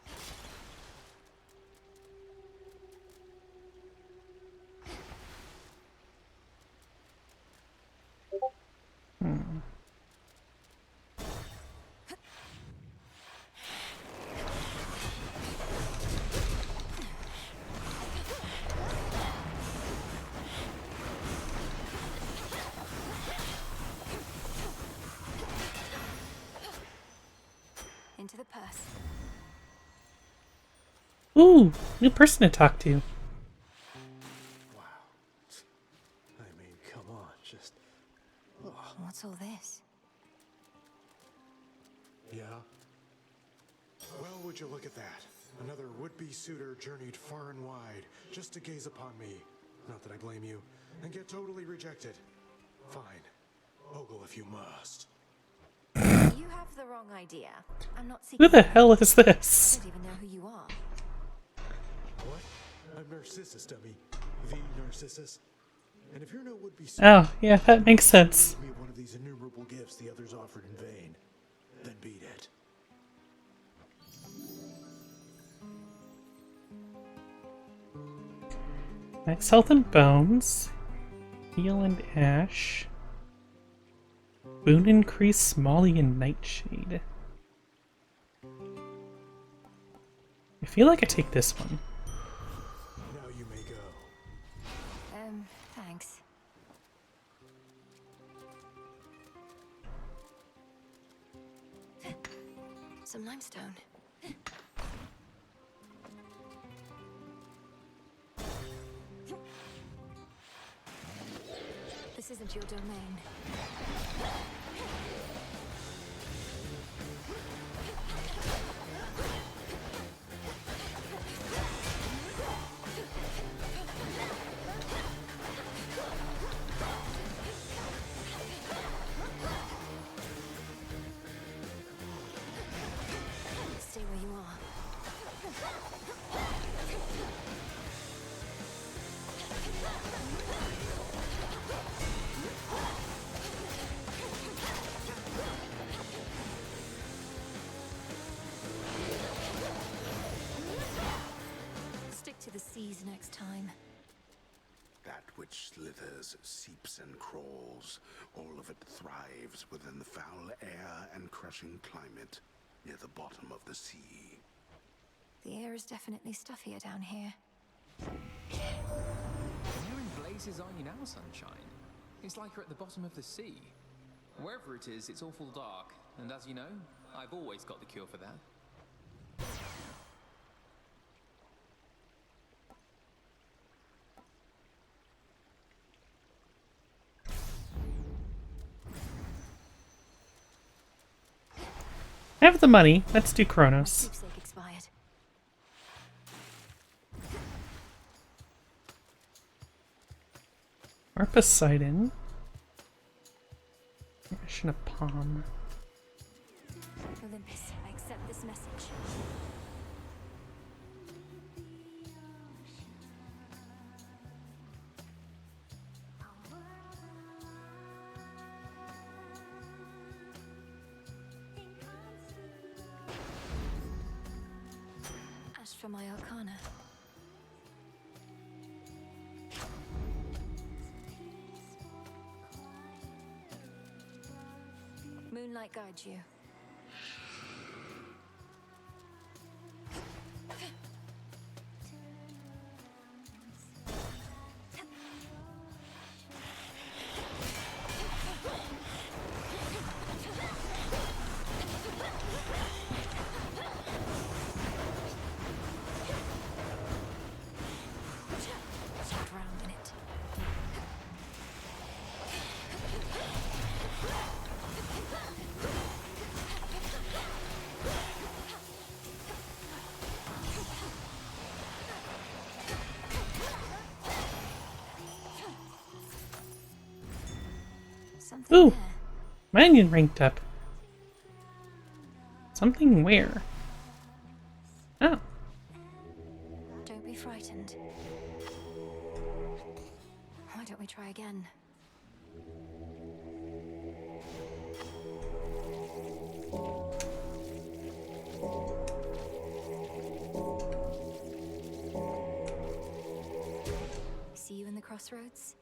Into the purse. Ooh, new person to talk to. Wow. I mean, come on, just... What's all this? Yeah? Well, would you look at that? Another would-be suitor journeyed far and wide just to gaze upon me. Not that I blame you. And get totally rejected. Fine. Ogle if you must. You have the wrong idea. I'm not seeking. Who the hell is this? I don't even know who you are. What? I'm Narcissus, dummy. The Narcissus. And if you're no would-be Oh, yeah, that makes sense. me one of these innumerable gifts the others offered in vain, then beat it. Max health and bones. Heal and ash. Boon increase Molly and Nightshade. I feel like I take this one. Now you may go. Thanks. Some limestone. This isn't your domain. Stay where you are. Stick to the seas next time. That which slithers, seeps, and crawls, all of it thrives within the foul air and crushing climate near the bottom of the sea. The air is definitely stuffier down here. You're in blazes, aren't you now, Sunshine? It's like you're at the bottom of the sea. Wherever it is, it's awful dark. And as you know, I've always got the cure for that. I have the money. Let's do Kronos. Keepsake expired. Or Poseidon. Mission of Palm. Olympus, I accept this message. Ash for my arcana. Moonlight guides you. Drown in it. Something Ooh! there. Manion ranked up. Something where? Oh. Don't be frightened. Why don't we try again? See you in the crossroads?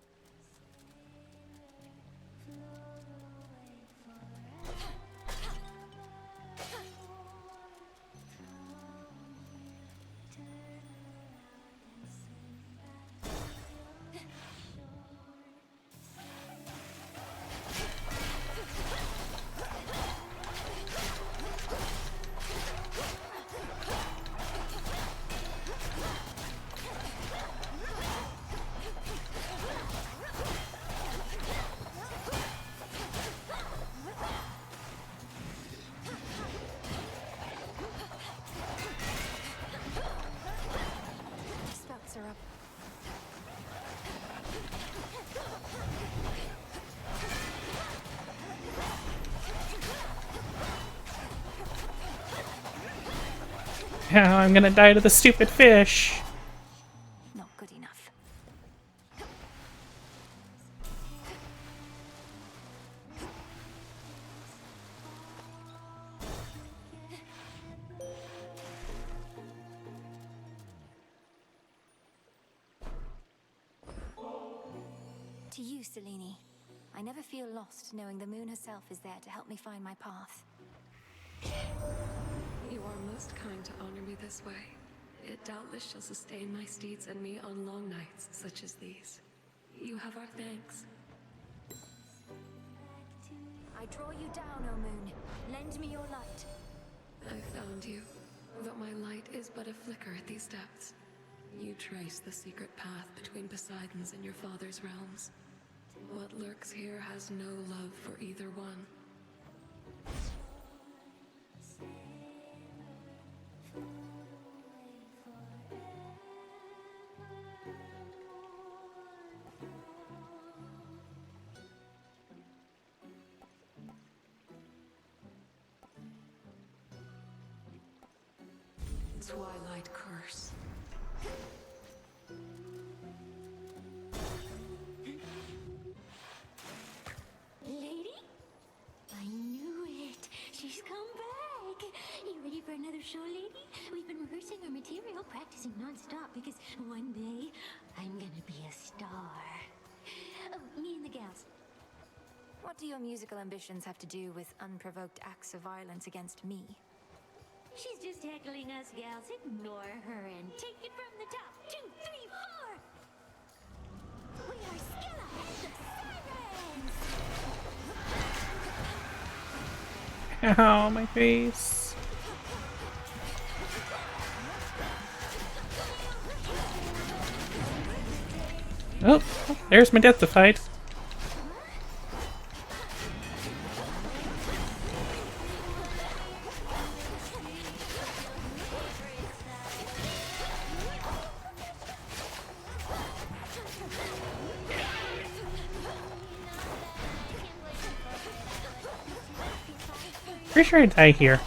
Now I'm gonna die to the stupid fish. Not good enough. To you, Selene. I never feel lost knowing the moon herself is there to help me find my path. You are most kind to honor me this way. It doubtless shall sustain my steeds and me on long nights such as these. You have our thanks. I draw you down, O moon. Lend me your light. I found you, though my light is but a flicker at these depths. You trace the secret path between Poseidon's and your father's realms. What lurks here has no love for either one. Twilight curse. Lady? I knew it. She's come back. You ready for another show, lady? We've been rehearsing our material, practicing non-stop because one day I'm gonna be a star. Oh, me and the gals. What do your musical ambitions have to do with unprovoked acts of violence against me? She's just heckling us, gals. Ignore her and take it from the top. 2, 3, 4. We are Scylla and the Sirens. Ow, my face. Oh, there's my death to fight. Pretty sure I die here.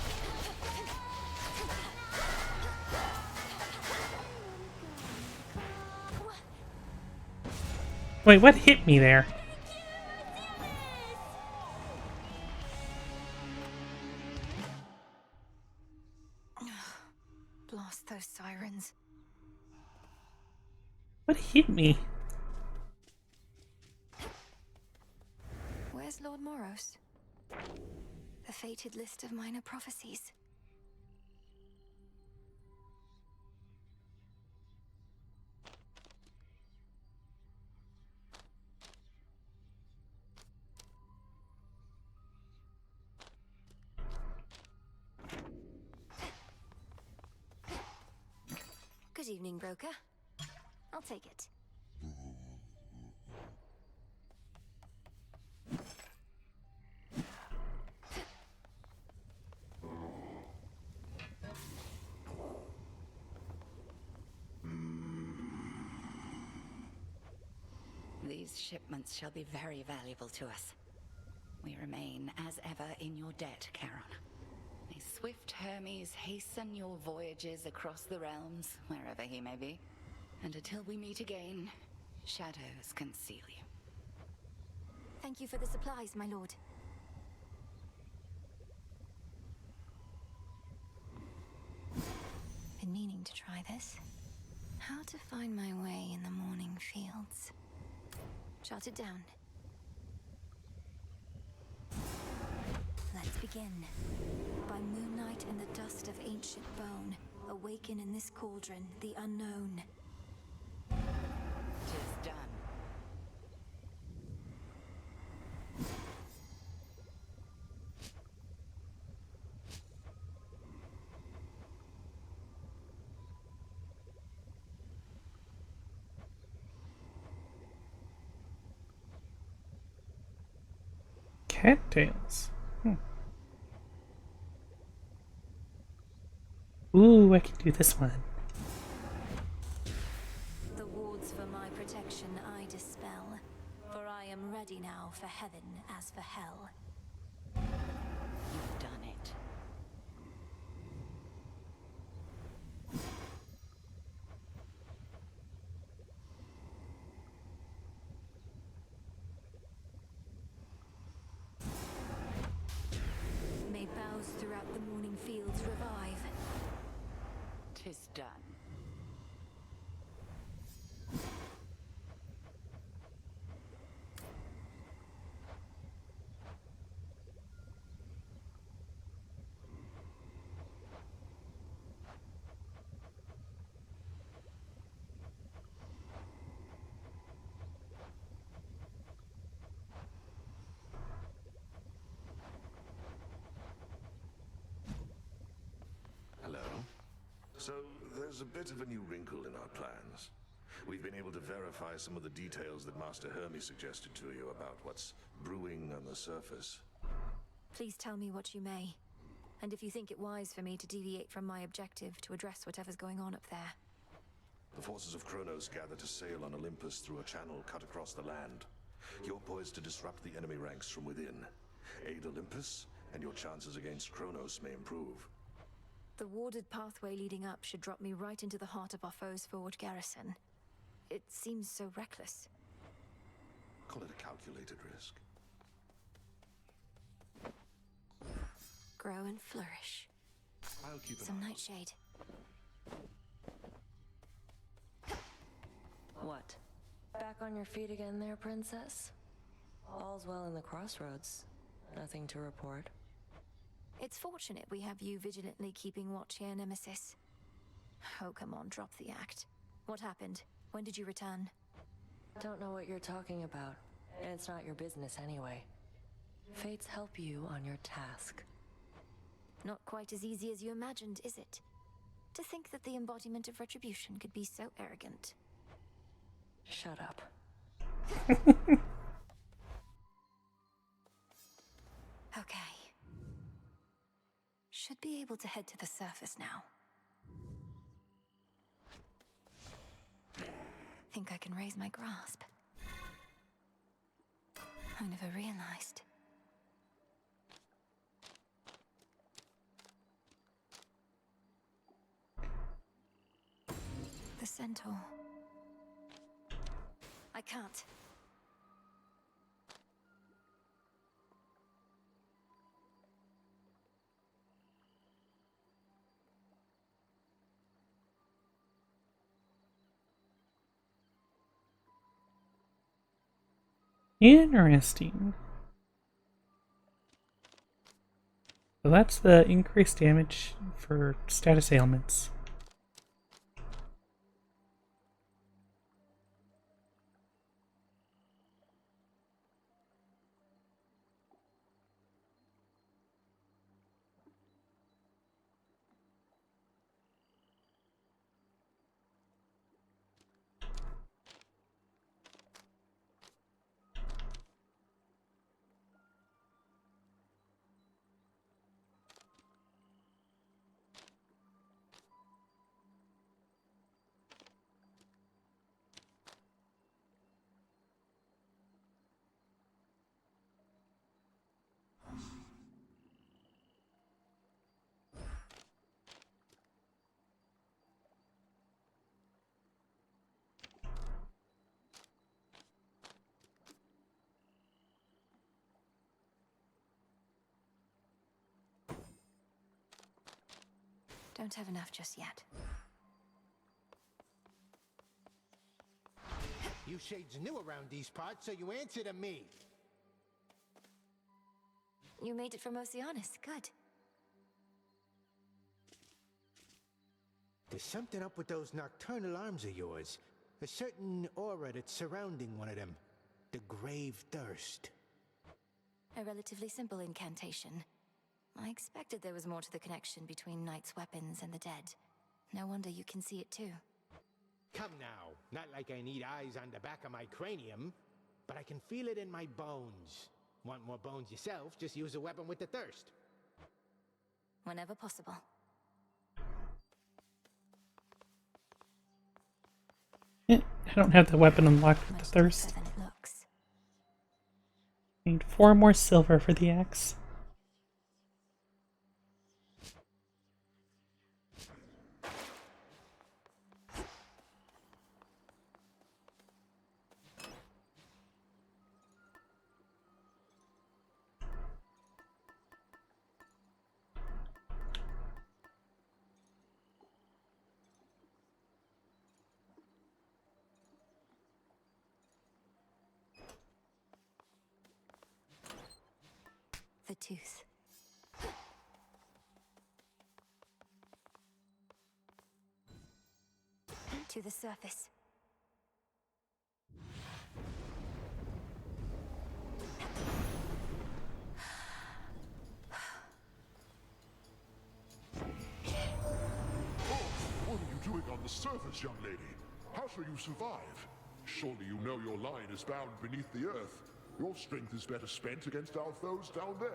Wait, what hit me there? Blast those sirens. What hit me? Where's Lord Moros? The fated list of minor prophecies. Good evening, broker. I'll take it. These shipments shall be very valuable to us. We remain, as ever, in your debt, Charon. May swift Hermes hasten your voyages across the realms, wherever he may be. And until we meet again, shadows conceal you. Thank you for the supplies, my lord. Been meaning to try this. How to find my way in the morning fields. Jot it down. Let's begin. By moonlight and the dust of ancient bone, awaken in this cauldron the unknown. 'Tis done. Cattails. Ooh, I can do this one. The wards for my protection I dispel, for I am ready now for heaven as for hell. You've done it. 'Tis done. Hello. So, there's a bit of a new wrinkle in our plans. We've been able to verify some of the details that Master Hermes suggested to you about what's brewing on the surface. Please tell me what you may. And if you think it wise for me to deviate from my objective to address whatever's going on up there. The forces of Kronos gather to sail on Olympus through a channel cut across the land. You're poised to disrupt the enemy ranks from within. Aid Olympus, and your chances against Kronos may improve. The warded pathway leading up should drop me right into the heart of our foe's forward garrison. It seems so reckless. Call it a calculated risk. Grow and flourish. I'll keep an Some eye. nightshade. What? Back on your feet again there, princess? All's well in the crossroads. Nothing to report. It's fortunate we have you vigilantly keeping watch here, Nemesis. Oh, come on, drop the act. What happened? When did you return? Don't know what you're talking about, and it's not your business anyway. Fates help you on your task. Not quite as easy as you imagined, is it? To think that the embodiment of retribution could be so arrogant. Shut up. Okay. Should be able to head to the surface now. Think I can raise my grasp. I never realized. The centaur. I can't. Interesting. So that's the increased damage for status ailments. Don't have enough just yet. You shades new around these parts, so you answer to me. You made it from Oceanus. Good. There's something up with those nocturnal arms of yours. A certain aura that's surrounding one of them. The Grave Thirst. A relatively simple incantation. I expected there was more to the connection between Knight's weapons and the dead. No wonder you can see it too. Come now, not like I need eyes on the back of my cranium, but I can feel it in my bones. Want more bones yourself, just use a weapon with the thirst. Whenever possible. I don't have the weapon unlocked with the thirst. Than it looks. Need 4 more silver for the axe. the tooth. To the surface. What are you doing on the surface, young lady? How shall you survive? Surely you know your line is bound beneath the earth. Your strength is better spent against our foes down there.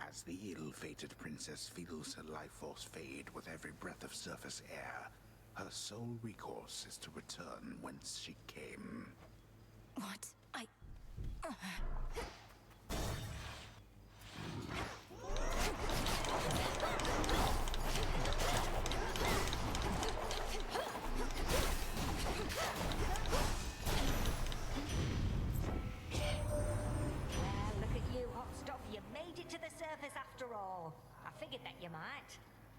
As the ill-fated princess feels her life force fade with every breath of surface air, her sole recourse is to return whence she came. What? Look at you, hot stuff. You made it to the surface after all. I figured that you might.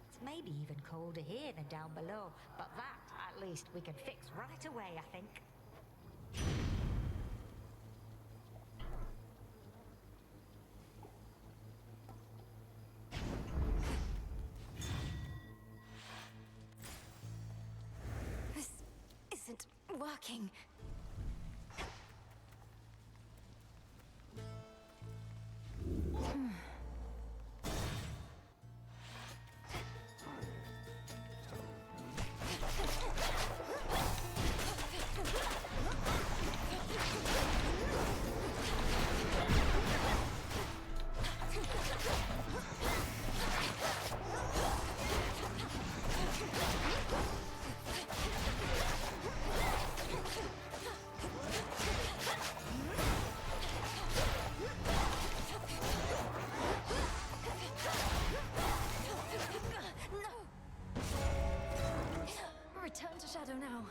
It's maybe even colder here than down below, but that, at least, we can fix right away, I think. This isn't working. Return to Shadow now.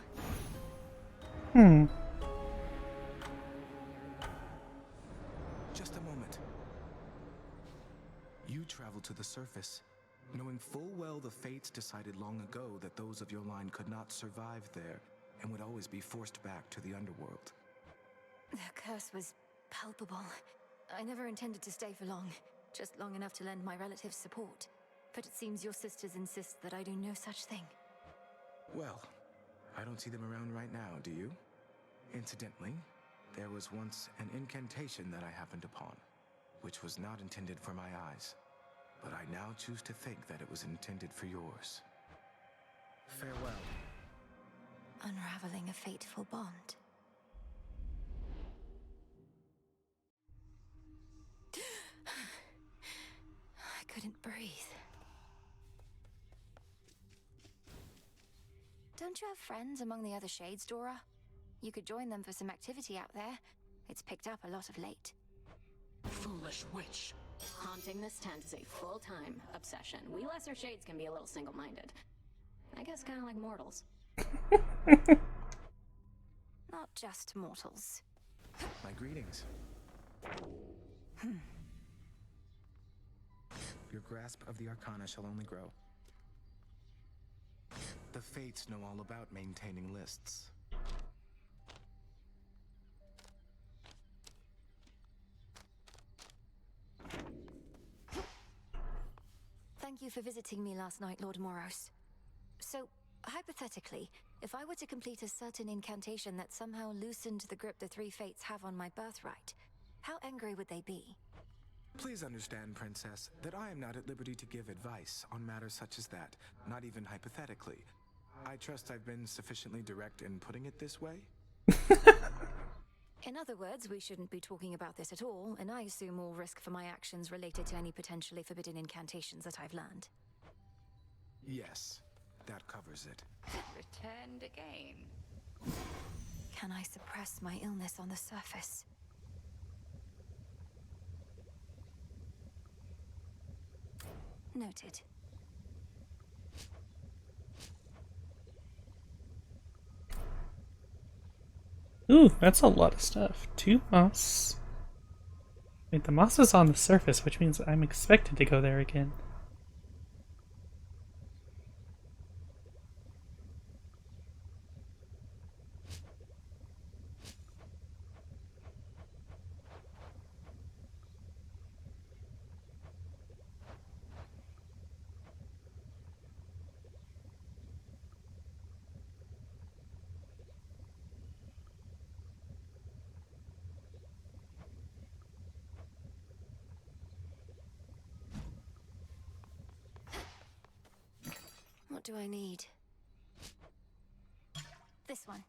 Just a moment. You travel to the surface, knowing full well the fates decided long ago that those of your line could not survive there and would always be forced back to the underworld. The curse was palpable. I never intended to stay for long, just long enough to lend my relatives support. But it seems your sisters insist that I do no such thing. Well, I don't see them around right now, do you? Incidentally, there was once an incantation that I happened upon, which was not intended for my eyes, but I now choose to think that it was intended for yours. Farewell. Unraveling a fateful bond. I couldn't breathe. Don't you have friends among the other shades, Dora? You could join them for some activity out there. It's picked up a lot of late. Foolish witch. Haunting this tent is a full-time obsession. We lesser shades can be a little single-minded. I guess kind of like mortals. Not just mortals. My greetings. Your grasp of the Arcana shall only grow. The Fates know all about maintaining lists. Thank you for visiting me last night, Lord Moros. So, hypothetically, if I were to complete a certain incantation that somehow loosened the grip the three fates have on my birthright, how angry would they be? Please understand, Princess, that I am not at liberty to give advice on matters such as that, not even hypothetically. I trust I've been sufficiently direct in putting it this way? In other words, we shouldn't be talking about this at all, and I assume all risk for my actions related to any potentially forbidden incantations that I've learned. Yes, that covers it. Returned again. Can I suppress my illness on the surface? Noted. Ooh, that's a lot of stuff. 2 moss. Wait, the moss is on the surface, which means I'm expected to go there again. What do I need? This one.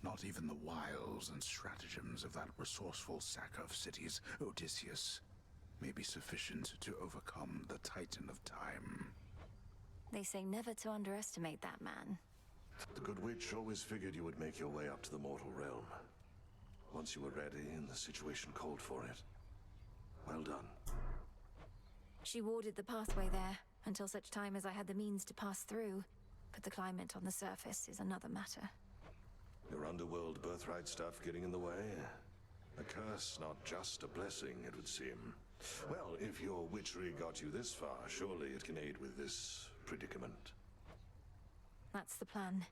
Not even the wiles and stratagems of that resourceful sacker of cities, Odysseus, may be sufficient to overcome the Titan of Time. They say never to underestimate that man. The Good Witch always figured you would make your way up to the mortal realm. Once you were ready and the situation called for it. Well done. She warded the pathway there, until such time as I had the means to pass through. But the climate on the surface is another matter. Your underworld birthright stuff getting in the way? A curse, not just a blessing, it would seem. Well, if your witchery got you this far, surely it can aid with this predicament. That's the plan.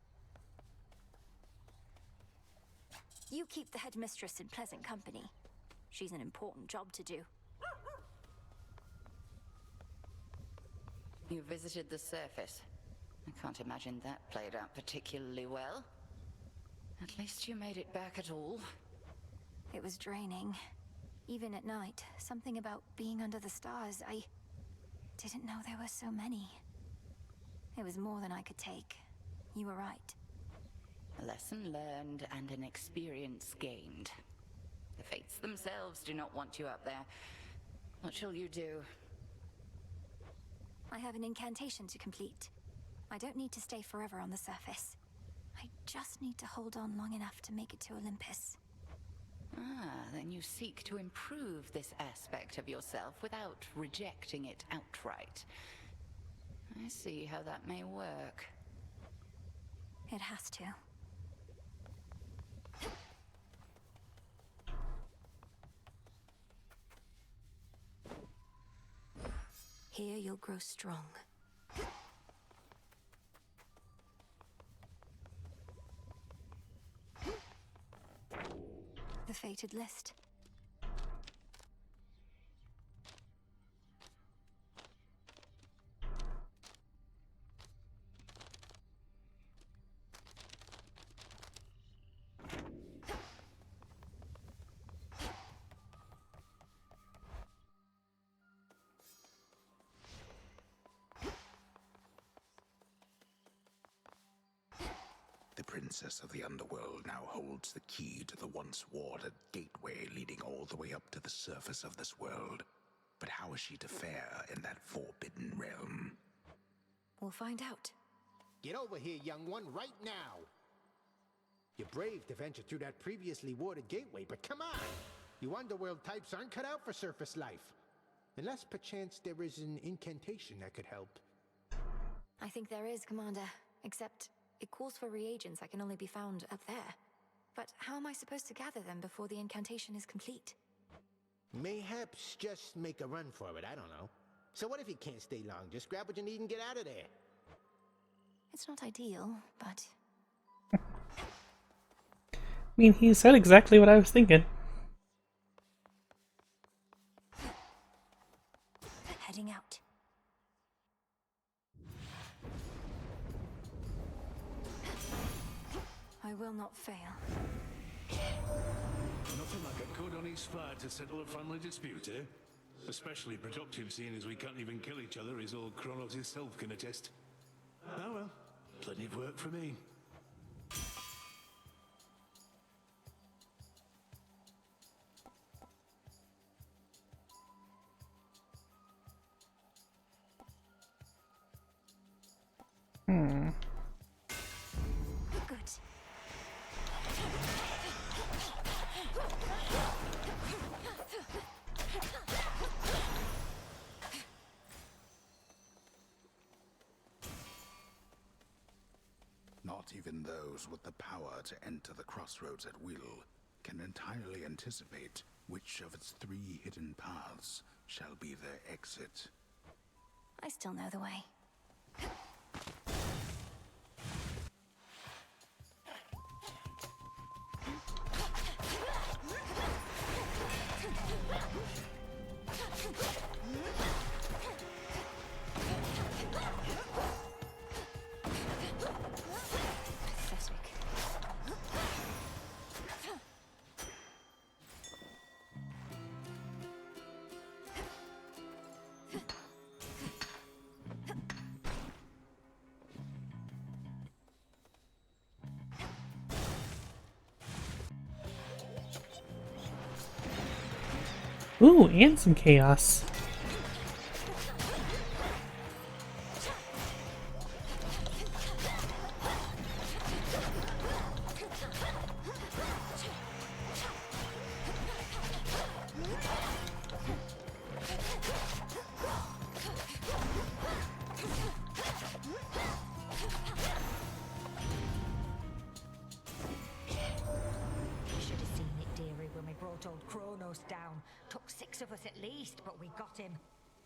You keep the headmistress in pleasant company. She's an important job to do. You visited the surface. I can't imagine that played out particularly well. At least you made it back at all. It was draining. Even at night, something about being under the stars, I didn't know there were so many. It was more than I could take. You were right. A lesson learned and an experience gained. The fates themselves do not want you up there. What shall you do? I have an incantation to complete. I don't need to stay forever on the surface. I just need to hold on long enough to make it to Olympus. Ah, then you seek to improve this aspect of yourself without rejecting it outright. I see how that may work. It has to. Here you'll grow strong. The fated list. The Princess of the Underworld now holds the key to the once warded gateway leading all the way up to the surface of this world. But how is she to fare in that forbidden realm? We'll find out. Get over here, young one, right now! You're brave to venture through that previously warded gateway, but come on! You underworld types aren't cut out for surface life. Unless perchance there is an incantation that could help. I think there is, Commander. Except it calls for reagents that can only be found up there. But how am I supposed to gather them before the incantation is complete? Mayhaps just make a run for it, I don't know. So what if you can't stay long? Just grab what you need and get out of there. It's not ideal, but... I mean, he said exactly what I was thinking. Heading out. I will not fail. Nothing like a code on each side to settle a family dispute, eh? Especially productive, seeing as we can't even kill each other, as old Kronos himself can attest. Oh well, plenty of work for me. Good. Not even those with the power to enter the crossroads at will can entirely anticipate which of its 3 hidden paths shall be their exit. I still know the way. Ooh, and some chaos.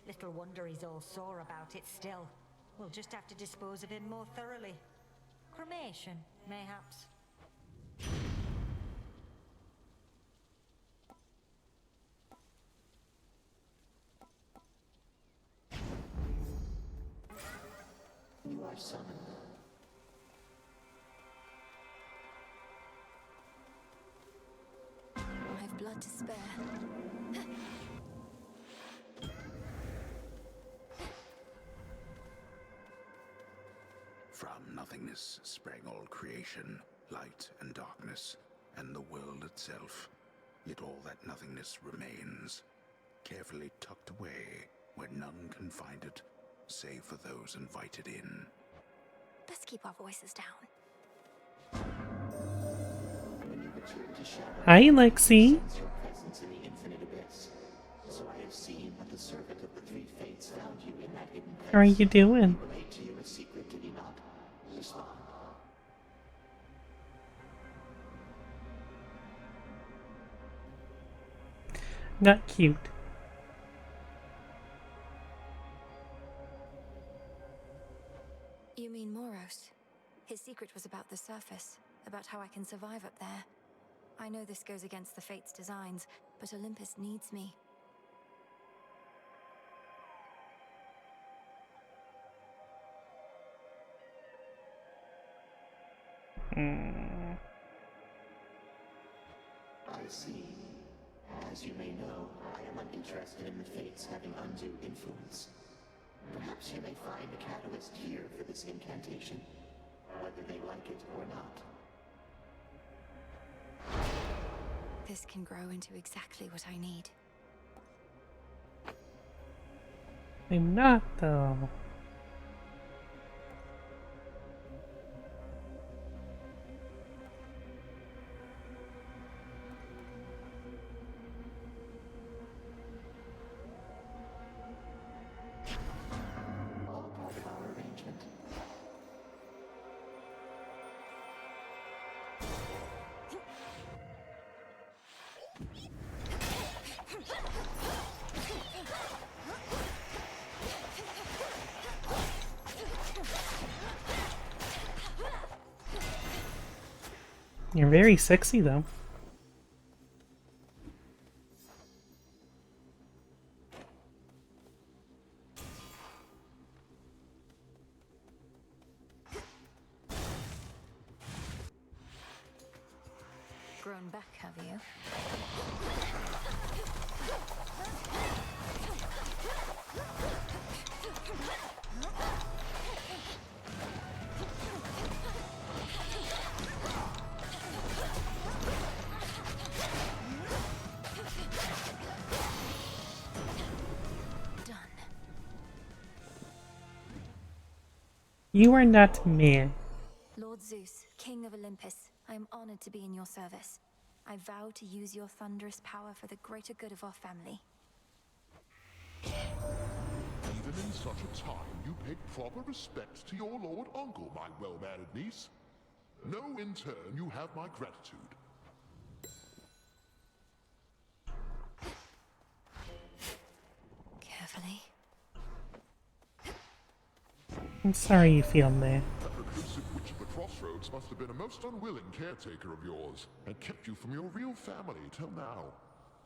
Little wonder he's all sore about it still. We'll just have to dispose of him more thoroughly. Cremation, mayhaps. You are summoned. I've blood to spare. From nothingness sprang all creation, light and darkness, and the world itself. Yet all that nothingness remains, carefully tucked away where none can find it, save for those invited in. Let's keep our voices down. When you return to shadow, Hi, Lexi. sense your presence in the infinite abyss. So I have seen that the servant of the 3 fates found you in that hidden place. How are you doing? He relayed to you a secret, did he not? Respond. Not cute. You mean Moros? His secret was about the surface, about how I can survive up there. I know this goes against the Fates' designs, but Olympus needs me. I see. As you may know, I am uninterested in the Fates having undue influence. Perhaps you may find a catalyst here for this incantation, whether they like it or not. This can grow into exactly what I need. I'm not, though. All part of our arrangement. You're very sexy, though. Grown back, have you? You are not me. Lord Zeus, King of Olympus, I am honored to be in your service. I vow to use your thunderous power for the greater good of our family. Even in such a time, you paid proper respect to your lord uncle, my well-mannered niece. Know in turn you have my gratitude. Carefully. I'm sorry you feel there. That reclusive witch of the crossroads must have been a most unwilling caretaker of yours, and kept you from your real family till now.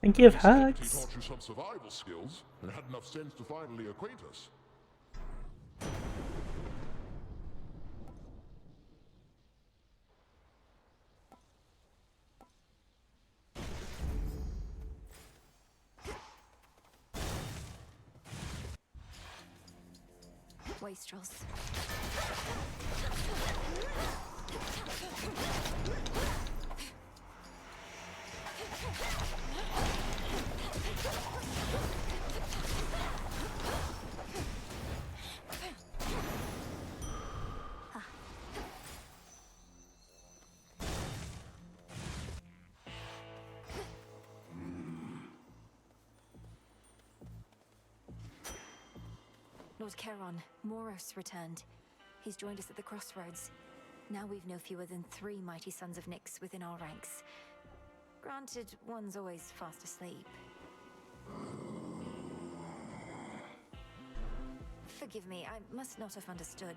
And give He hugs. taught you some survival skills, and had enough sense to finally acquaint us. Wastrels. Lord Charon, Moros returned. He's joined us at the crossroads. Now we've no fewer than 3 mighty sons of Nyx within our ranks. Granted, one's always fast asleep. Forgive me, I must not have understood.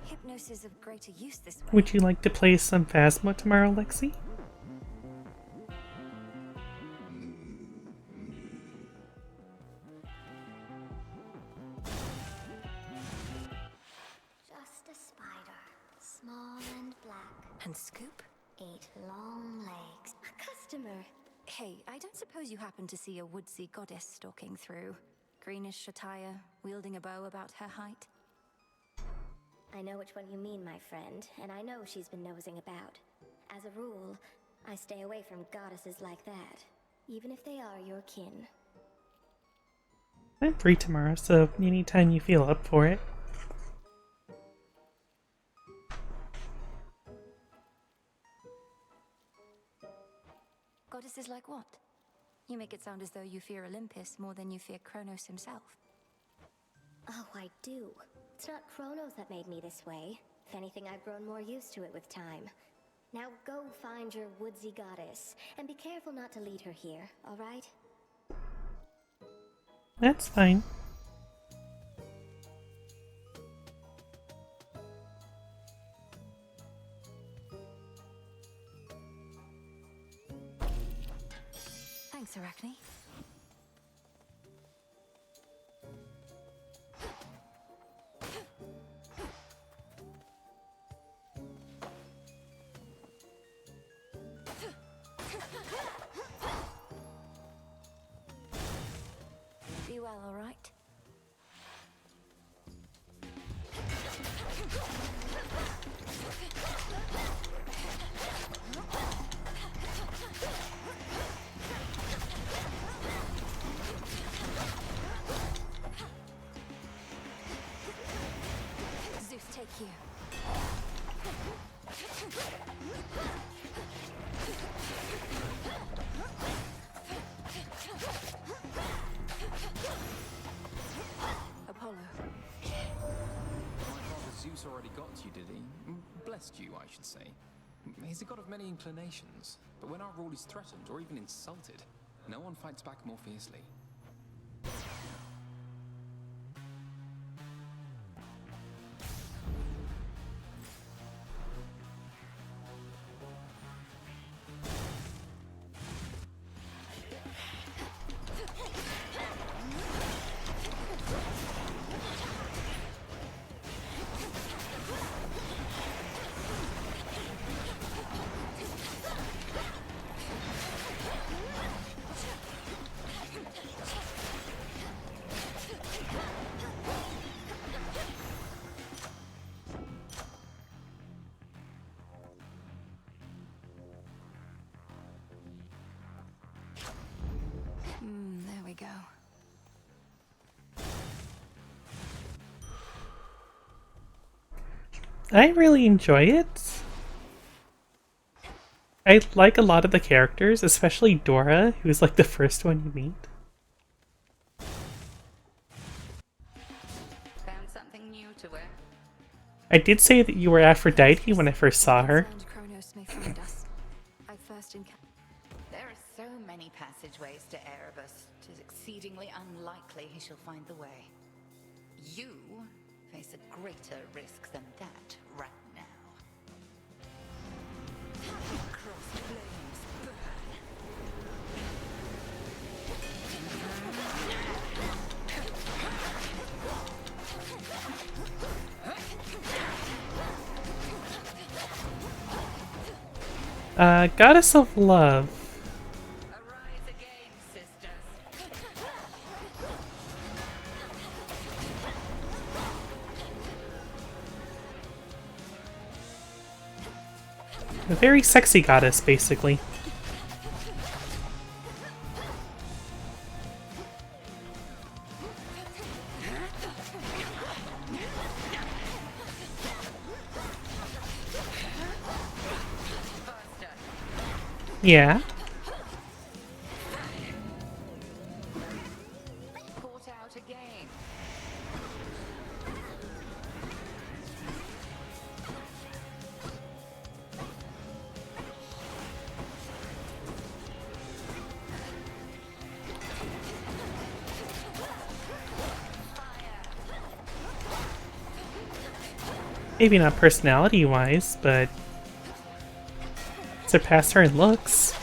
Hypnosis is of greater use this way. Would you like to play some Phasma tomorrow, Lexi? Just a spider, small and black. And Scoop? 8 long legs. A customer. Hey, I don't suppose you happen to see a woodsy goddess stalking through. Greenish attire, wielding a bow about her height? I know which one you mean, my friend, and I know she's been nosing about. As a rule, I stay away from goddesses like that, even if they are your kin. I'm free tomorrow, so anytime you feel up for it. Goddesses like what? You make it sound as though you fear Olympus more than you fear Kronos himself. Oh, I do. It's not Kronos that made me this way. If anything, I've grown more used to it with time. Now go find your woodsy goddess, and be careful not to lead her here, alright? That's fine. Thanks, Arachne. Be well, all right? Zeus, take you. Apollo. My father Zeus already got you, did he? Blessed you, I should say. He's a god of many inclinations, but when our rule is threatened or even insulted, no one fights back more fiercely. There we go. I really enjoy it. I like a lot of the characters, especially Dora, who's like the first one you meet. Found something new to wear? I did say that you were Aphrodite when I first saw her. Kronos may find us. I first encountered. There are so many passageways to Erebus. 'Tis exceedingly unlikely he shall find the way. You face a greater risk than that right now. Crossed flames burn. Goddess of Love. Arise again, sisters. A very sexy goddess, basically. Yeah. Caught out again. Maybe not personality-wise, but surpassed her in looks.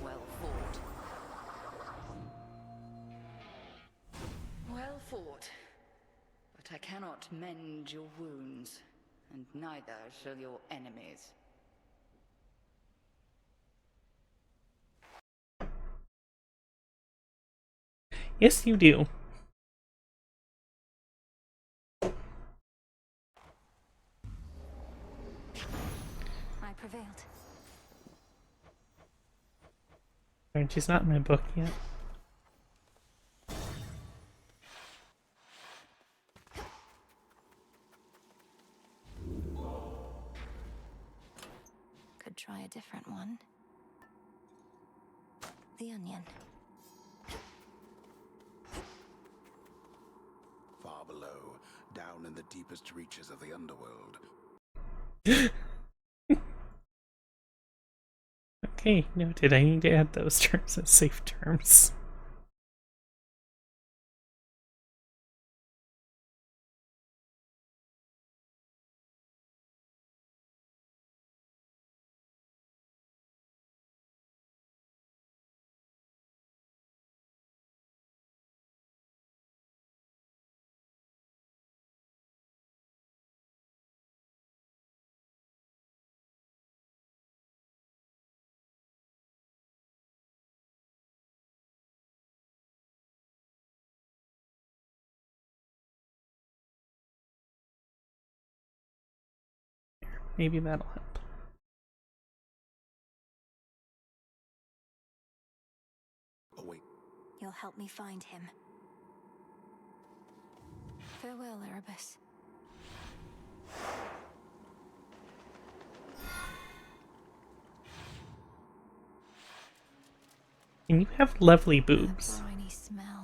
Well fought. Well fought. But I cannot mend your wounds, and neither shall your enemies. Yes, you do. I prevailed. And she's not in my book yet. Could try a different one. The onion. Far below, down in the deepest reaches of the underworld. Okay, noted. I need to add those terms as safe terms. Maybe that'll help. Oh, wait. You'll help me find him. Farewell, Erebus. And you have lovely boobs. Briny smell.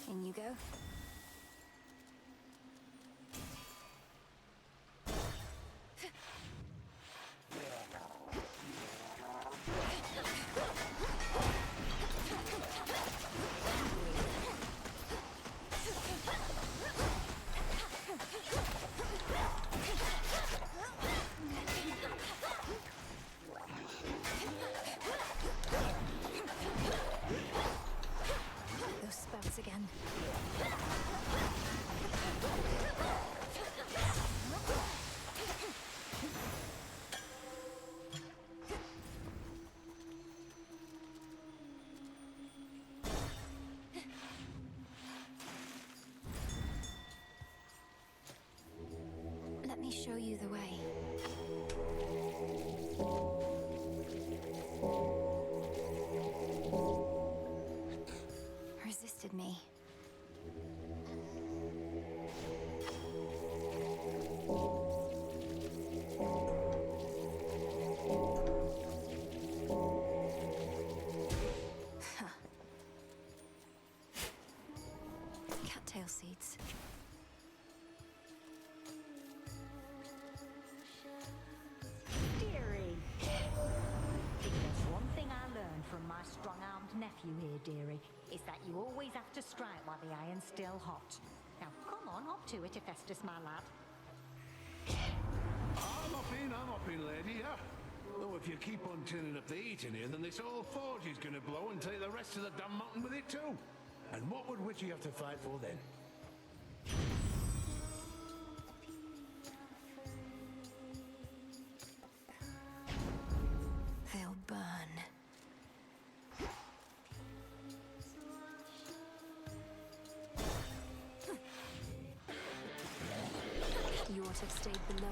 In you go. tail seeds. Dearie! If there's one thing I learned from my strong-armed nephew here, dearie, is that you always have to strike while the iron's still hot. Now, come on, up to it, Hephaestus, my lad. I'm up in, lady, yeah? Though if you keep on turning up the heat in here, then this whole forge is gonna blow and take the rest of the damn mountain with it too. And what would Witchy have to fight for then? They'll burn. You ought to have stayed below.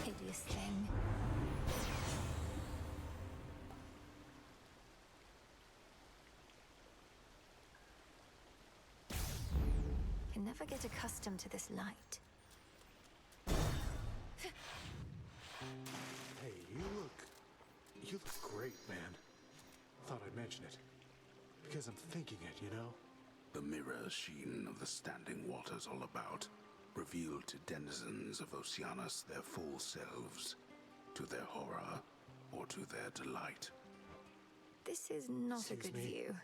Hideous thing. Can never get accustomed to this light. Hey, you look great, man. Thought I'd mention it. Because I'm thinking it, you know? The mirror sheen of the standing waters all about revealed to denizens of Oceanus their full selves, to their horror or to their delight. This is not a Excuse good me? view.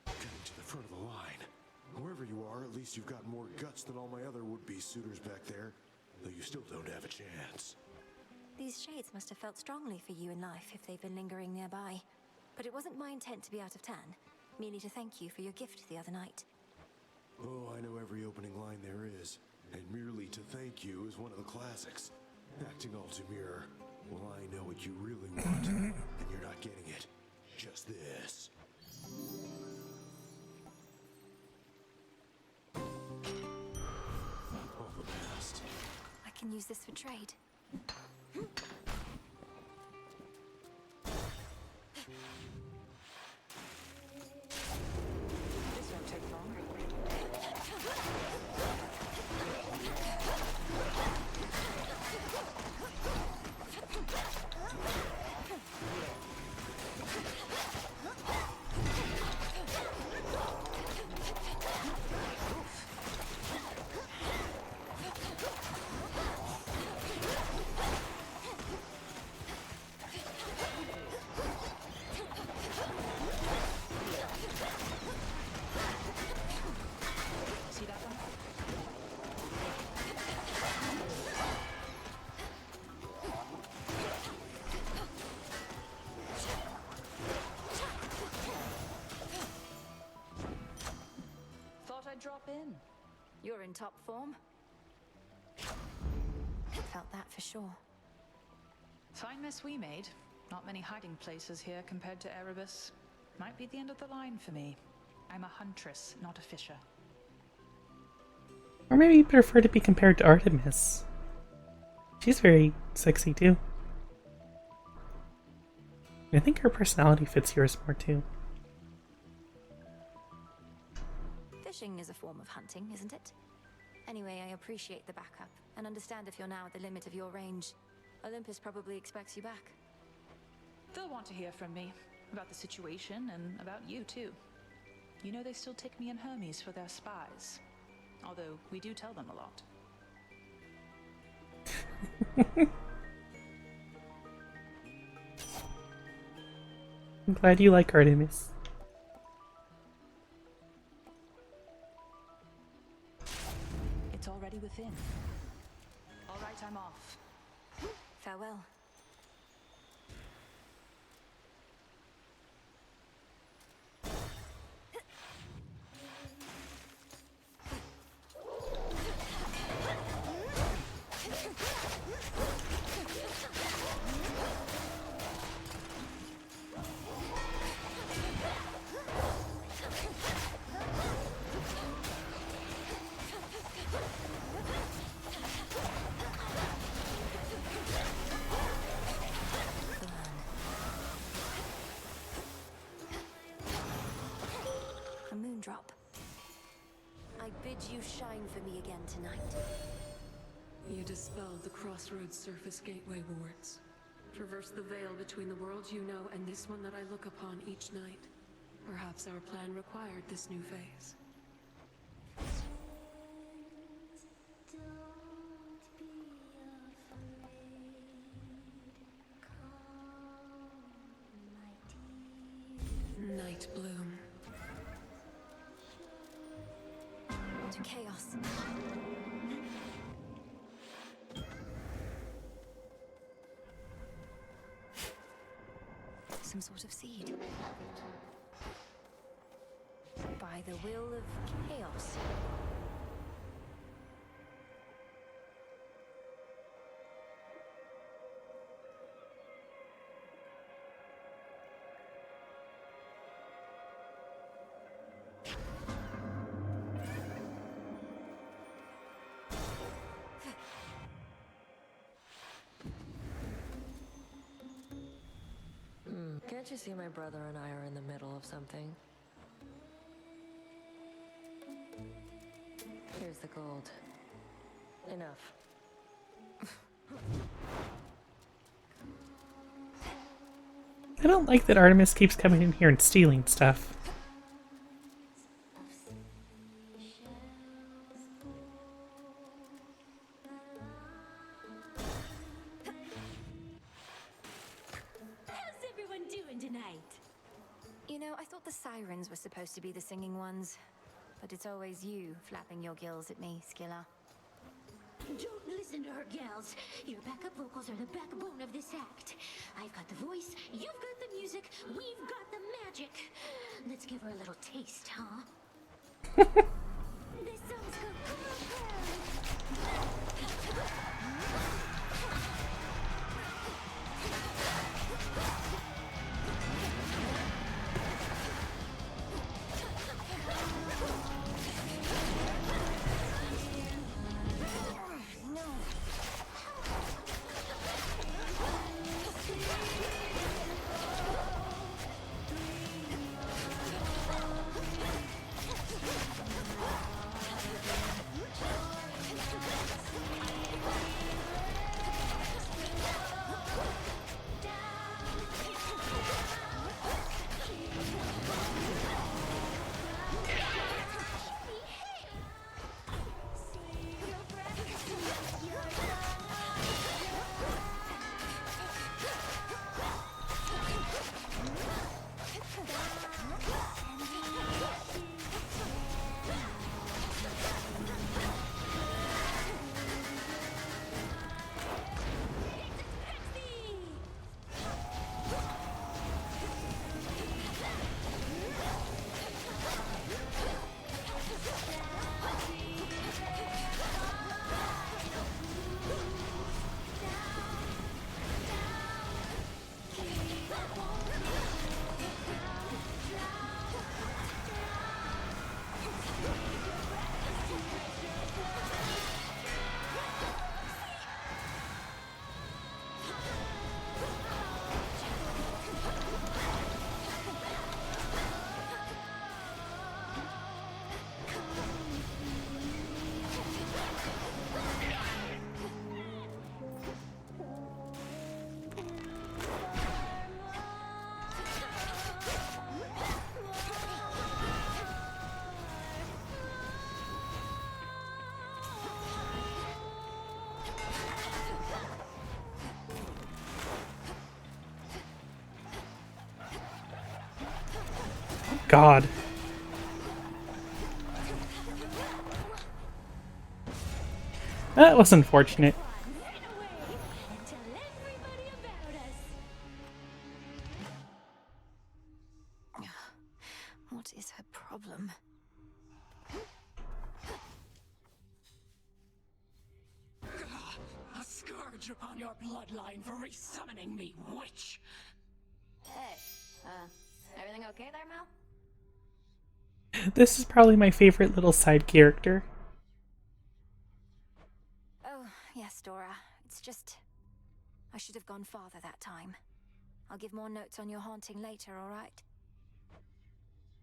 Getting to the front of the line. Whoever you are, at least you've got more guts than all my other would-be suitors back there. Though you still don't have a chance. These shades must have felt strongly for you in life if they've been lingering nearby. But it wasn't my intent to be out of turn, merely to thank you for your gift the other night. Oh, I know every opening line there is. And merely to thank you is one of the classics. Acting all demure. Well, I know what you really want, and you're not getting it. Just this. All the best. I can use this for trade. This won't take long. See that one? Thought I'd drop in. You're in top form. Felt that for sure. Fine mess we made. Not many hiding places here compared to Erebus. Might be the end of the line for me. I'm a huntress, not a fisher. Or maybe you prefer to be compared to Artemis. She's very sexy too. I think her personality fits yours more too. Fishing is a form of hunting, isn't it? Anyway, I appreciate the backup, and understand if you're now at the limit of your range. Olympus probably expects you back. They'll want to hear from me about the situation and about you too. You know they still take me and Hermes for their spies. Although we do tell them a lot. I'm glad you like Artemis. It's already within. All right, I'm off. Farewell. bid you shine for me again tonight. You dispelled the Crossroads Surface Gateway wards. Traverse the veil between the worlds you know and this one that I look upon each night. Perhaps our plan required this new phase. Night Bloom. To chaos. Some sort of seed. By the will of chaos. Can't you see my brother and I are in the middle of something? Here's the gold. Enough. I don't like that Artemis keeps coming in here and stealing stuff. You know, I thought the sirens were supposed to be the singing ones. But it's always you flapping your gills at me, Skilla. Don't listen to her, gals. Your backup vocals are the backbone of this act. I've got the voice, you've got the music, we've got the magic. Let's give her a little taste, huh? This song's called God. That was unfortunate. What is her problem? A scourge upon your bloodline for resummoning me, witch! Hey, everything okay there, Mel? This is probably my favorite little side character. Oh, yes, Dora. It's just... I should have gone farther that time. I'll give more notes on your haunting later, alright?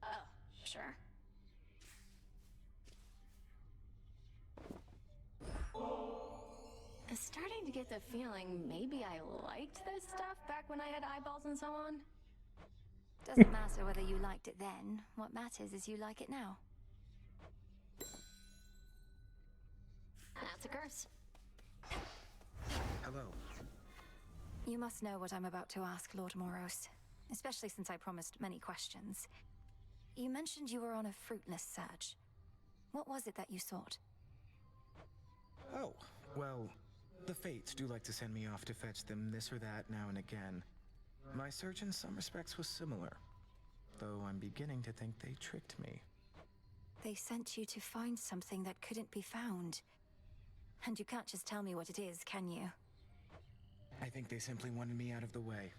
Oh, sure. I'm starting to get the feeling maybe I liked this stuff back when I had eyeballs and so on. Doesn't matter whether you liked it then. What matters is you like it now. That's a curse. Hello. You must know what I'm about to ask, Lord Moros, especially since I promised many questions. You mentioned you were on a fruitless search. What was it that you sought? Oh, well, the Fates do like to send me off to fetch them this or that now and again. My search in some respects was similar, though I'm beginning to think they tricked me. They sent you to find something that couldn't be found. And you can't just tell me what it is, can you? I think they simply wanted me out of the way.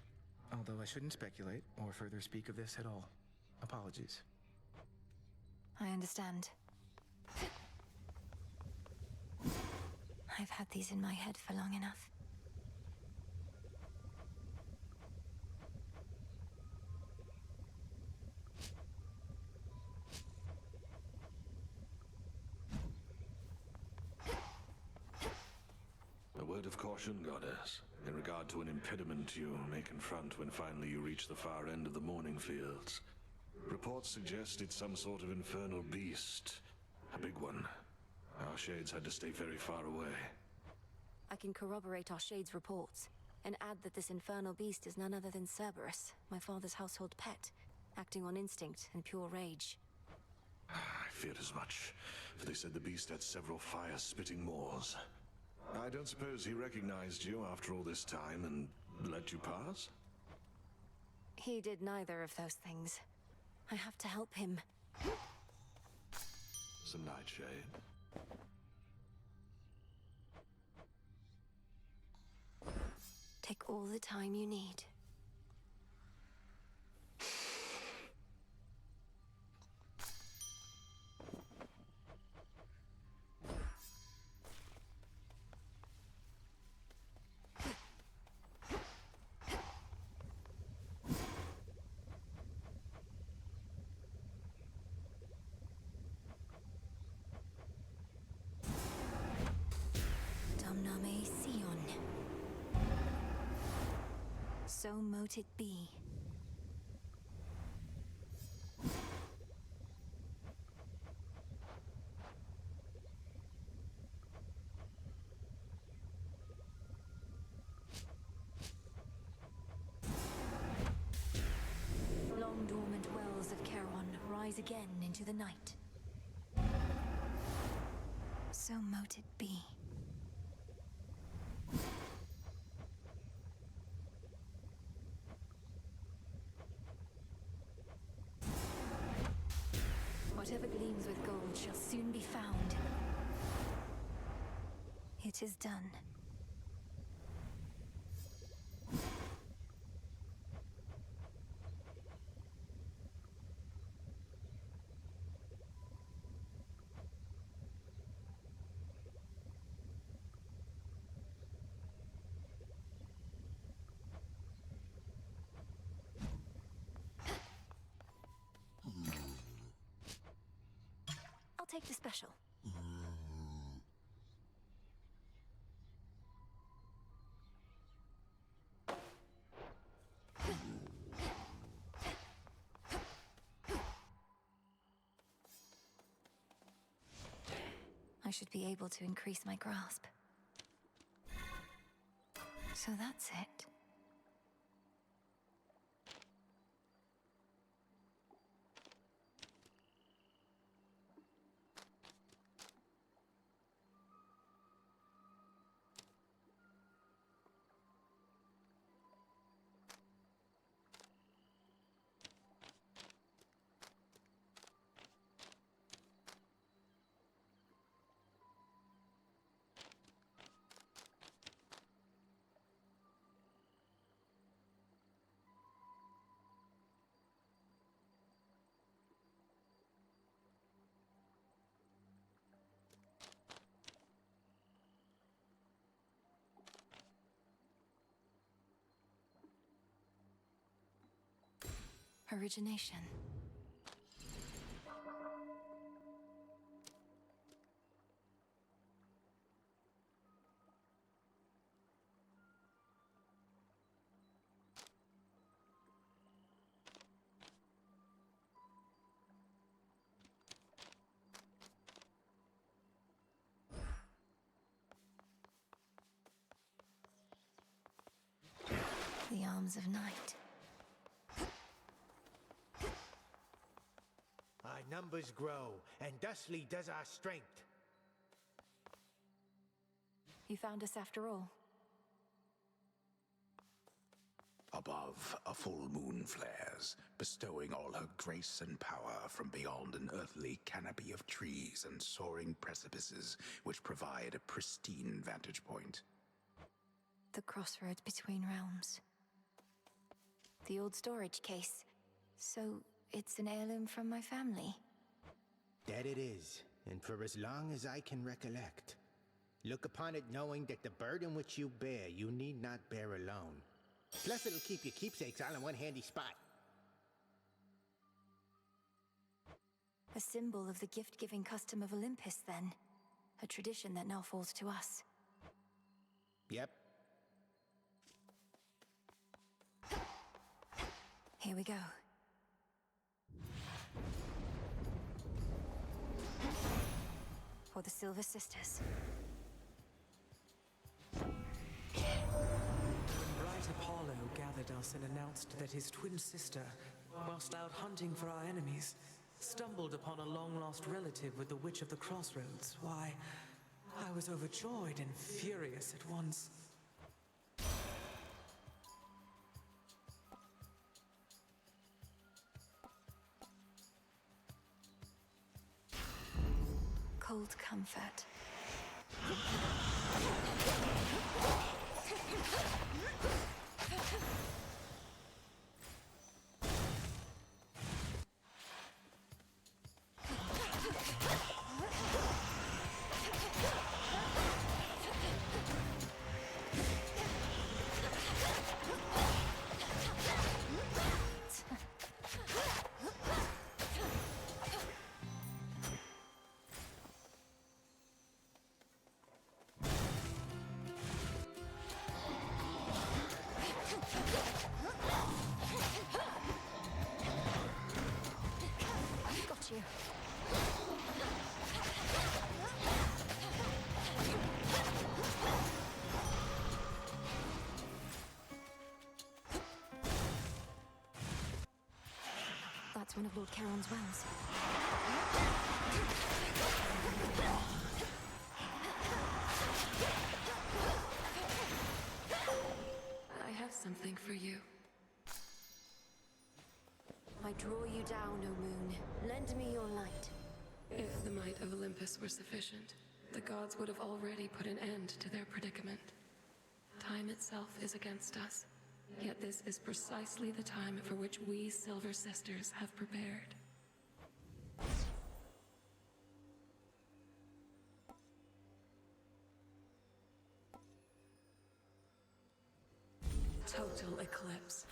Although I shouldn't speculate or further speak of this at all. Apologies. I understand. I've had these in my head for long enough. A word of caution, Goddess, in regard to an impediment you may confront when finally you reach the far end of the Morning Fields. Reports suggest it's some sort of infernal beast. A big one. Our shades had to stay very far away. I can corroborate our Shade's reports, and add that this infernal beast is none other than Cerberus, my father's household pet, acting on instinct and pure rage. I feared as much, for they said the beast had several fire-spitting maws. I don't suppose he recognized you after all this time and let you pass? He did neither of those things. I have to help him. Some nightshade. Take all the time you need. Domname Sion. So mote it be. Long dormant wells of Charon rise again into the night. So mote it be. Whatever gleams with gold shall soon be found. It is done. I'll take the special. I should be able to increase my grasp. So that's it. Origination. The arms of night. Our numbers grow, and thusly does our strength. You found us after all. Above, a full moon flares, bestowing all her grace and power from beyond an earthly canopy of trees and soaring precipices which provide a pristine vantage point. The crossroads between realms. The old storage case. So, it's an heirloom from my family. That it is, and for as long as I can recollect. Look upon it knowing that the burden which you bear, you need not bear alone. Plus it'll keep your keepsakes all in one handy spot. A symbol of the gift-giving custom of Olympus, then. A tradition that now falls to us. Yep. Here we go. For the Silver Sisters. Bright Apollo gathered us and announced that his twin sister, whilst out hunting for our enemies, stumbled upon a long-lost relative with the Witch of the Crossroads. Why, I was overjoyed and furious at once. Cold comfort. That's one of Lord Charon's wells. I have something for you. I draw you down, O moon. Lend me your light. If the might of Olympus were sufficient, the gods would have already put an end to their predicament. Time itself is against us. Yet this is precisely the time for which we Silver Sisters have prepared. Total eclipse.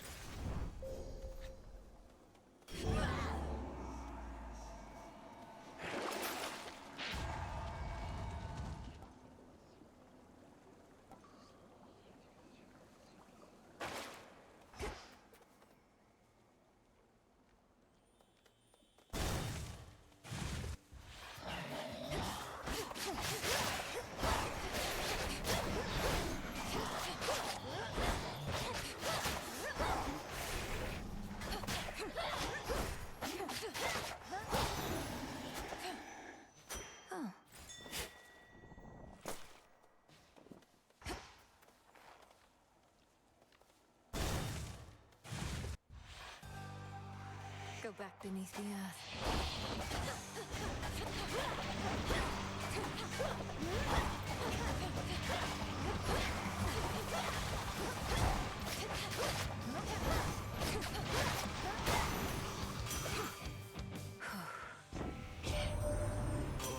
Go back beneath the earth.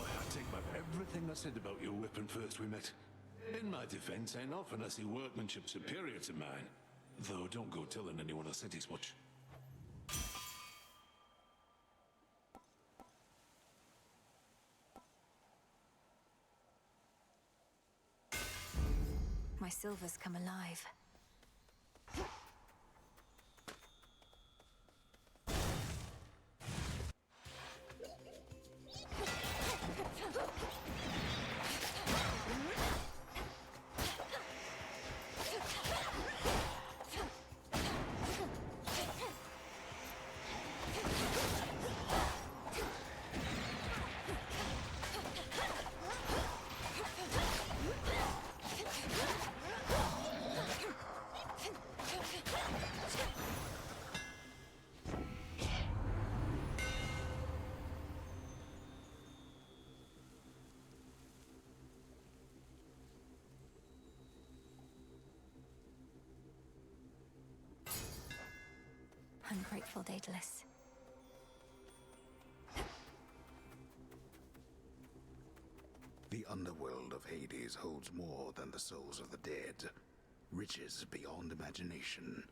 I take back everything I said about your weapon first we met. In my defense, ain't often I see workmanship superior to mine. Though don't go telling anyone I said as much. My silvers come alive. Ungrateful Daedalus. The underworld of Hades holds more than the souls of the dead. Riches beyond imagination.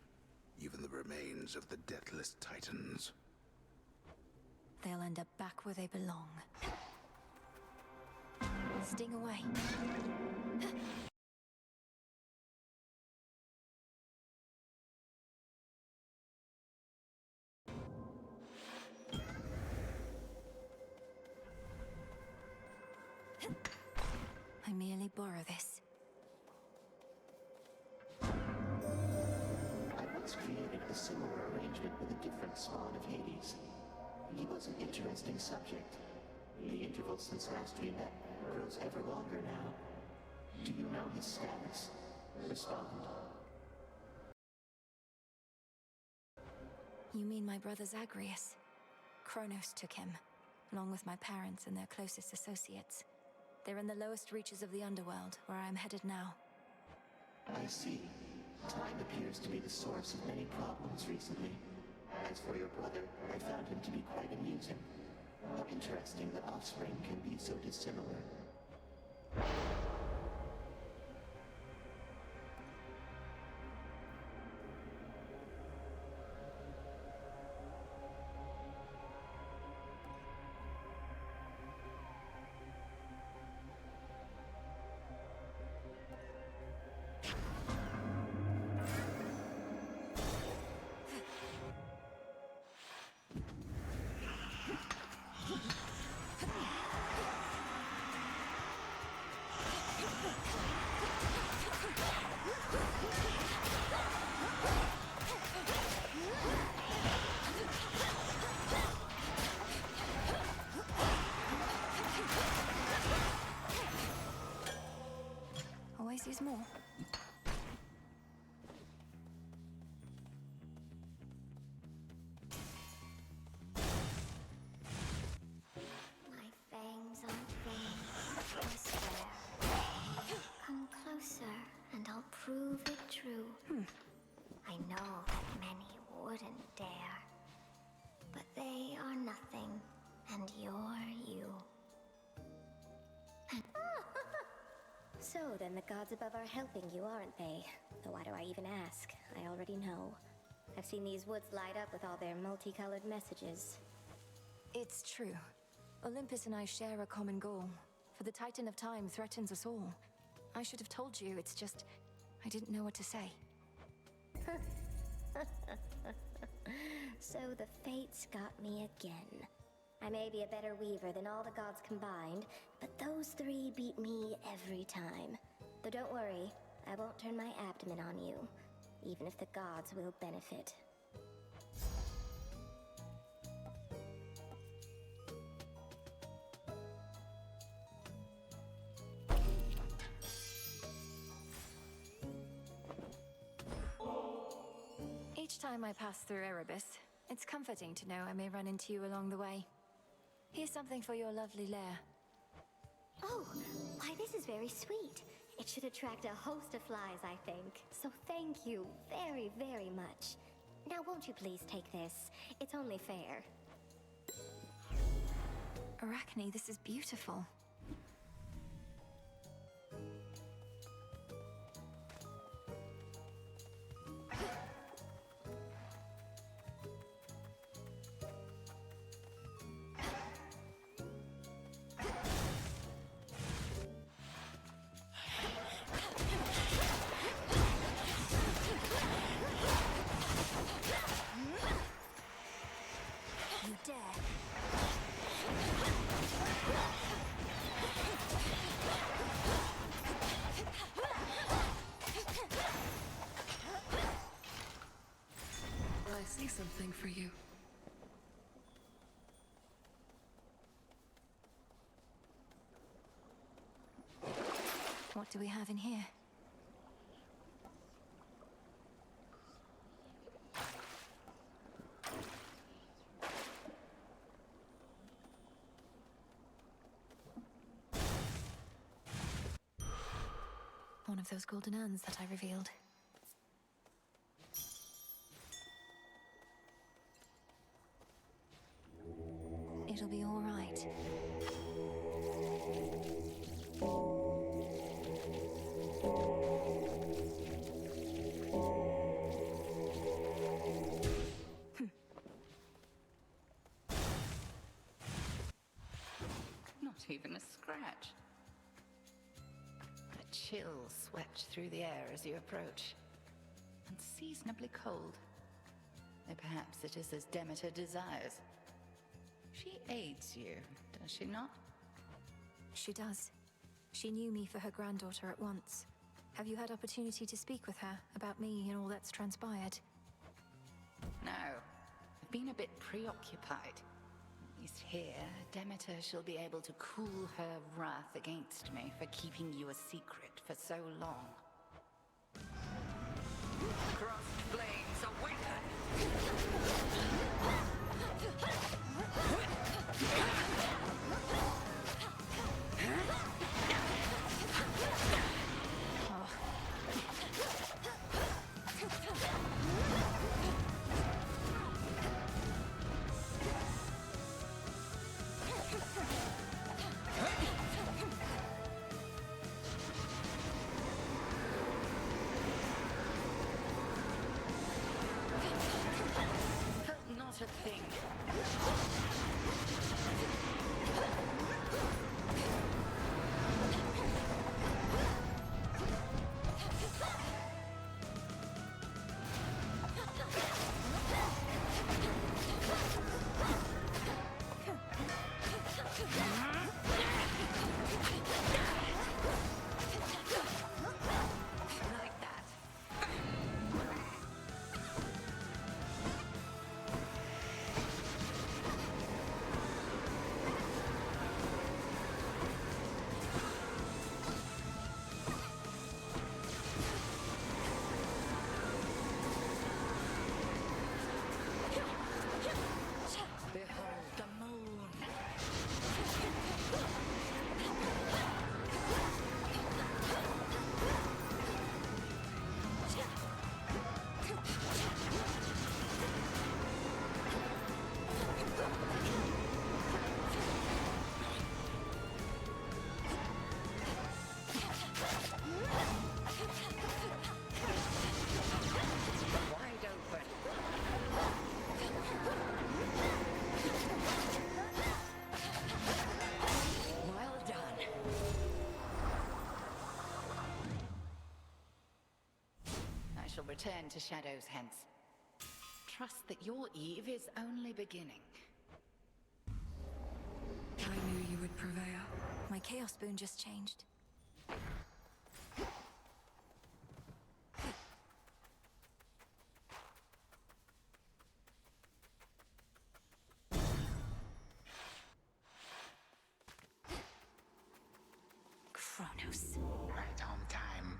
Even the remains of the deathless titans. They'll end up back where they belong. Sting away. I merely borrow this. I once created a similar arrangement with a different spawn of Hades. He was an interesting subject. The interval since last we met grows ever longer now. Do you know his status? Respond. You mean my brother Zagreus? Kronos took him, along with my parents and their closest associates. They're in the lowest reaches of the underworld, where I am headed now. I see. Time appears to be the source of many problems recently. As for your brother, I found him to be quite amusing. How interesting that offspring can be so dissimilar. Always use more. My fangs aren't vain, I swear. Come closer, and I'll prove it true. I know that many wouldn't dare, but they are nothing, and you're you. So then the gods above are helping you, aren't they? Though why do I even ask? I already know. I've seen these woods light up with all their multicolored messages. It's true. Olympus and I share a common goal. For the Titan of Time threatens us all. I should have told you, it's just... I didn't know what to say. So the fates got me again. I may be a better weaver than all the gods combined, but those three beat me every time. Though don't worry, I won't turn my abdomen on you, even if the gods will benefit. Each time I pass through Erebus, it's comforting to know I may run into you along the way. Here's something for your lovely lair. Oh, why this is very sweet. It should attract a host of flies, I think. So thank you very, very much. Now won't you please take this? It's only fair. Arachne, this is beautiful. You dare. I see something for you. What do we have in here? One of those golden urns that I revealed. scratch. A chill swept through the air as you approach. Unseasonably cold. Though perhaps it is as Demeter desires. She aids you, does she not? She does. She knew me for her granddaughter at once. Have you had opportunity to speak with her about me and all that's transpired? No. I've been a bit preoccupied. At least here, Demeter shall be able to cool her wrath against me for keeping you a secret for so long. Crossed flames awaken! Not a thing. Return to Shadows hence. Trust that your eve is only beginning. I knew you would prevail. My Chaos Boon just changed. Kronos. Right on time.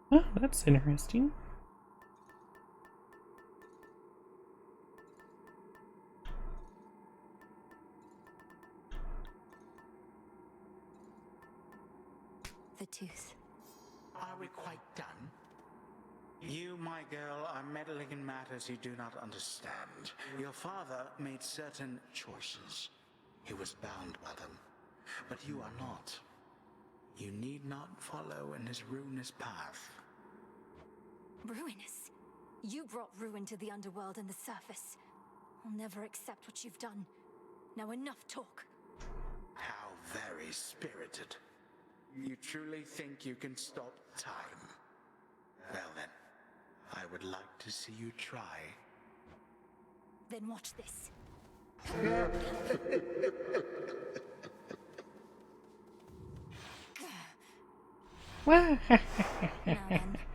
Oh, that's interesting. The tooth. Are we quite done? You, my girl, are meddling in matters you do not understand. Your father made certain choices. He was bound by them. But you are not. You need not follow in his ruinous path. Ruinous? You brought ruin to the underworld and the surface. I'll never accept what you've done. Now enough talk. How very spirited. You truly think you can stop time? Well then, I would like to see you try. Then watch this. Now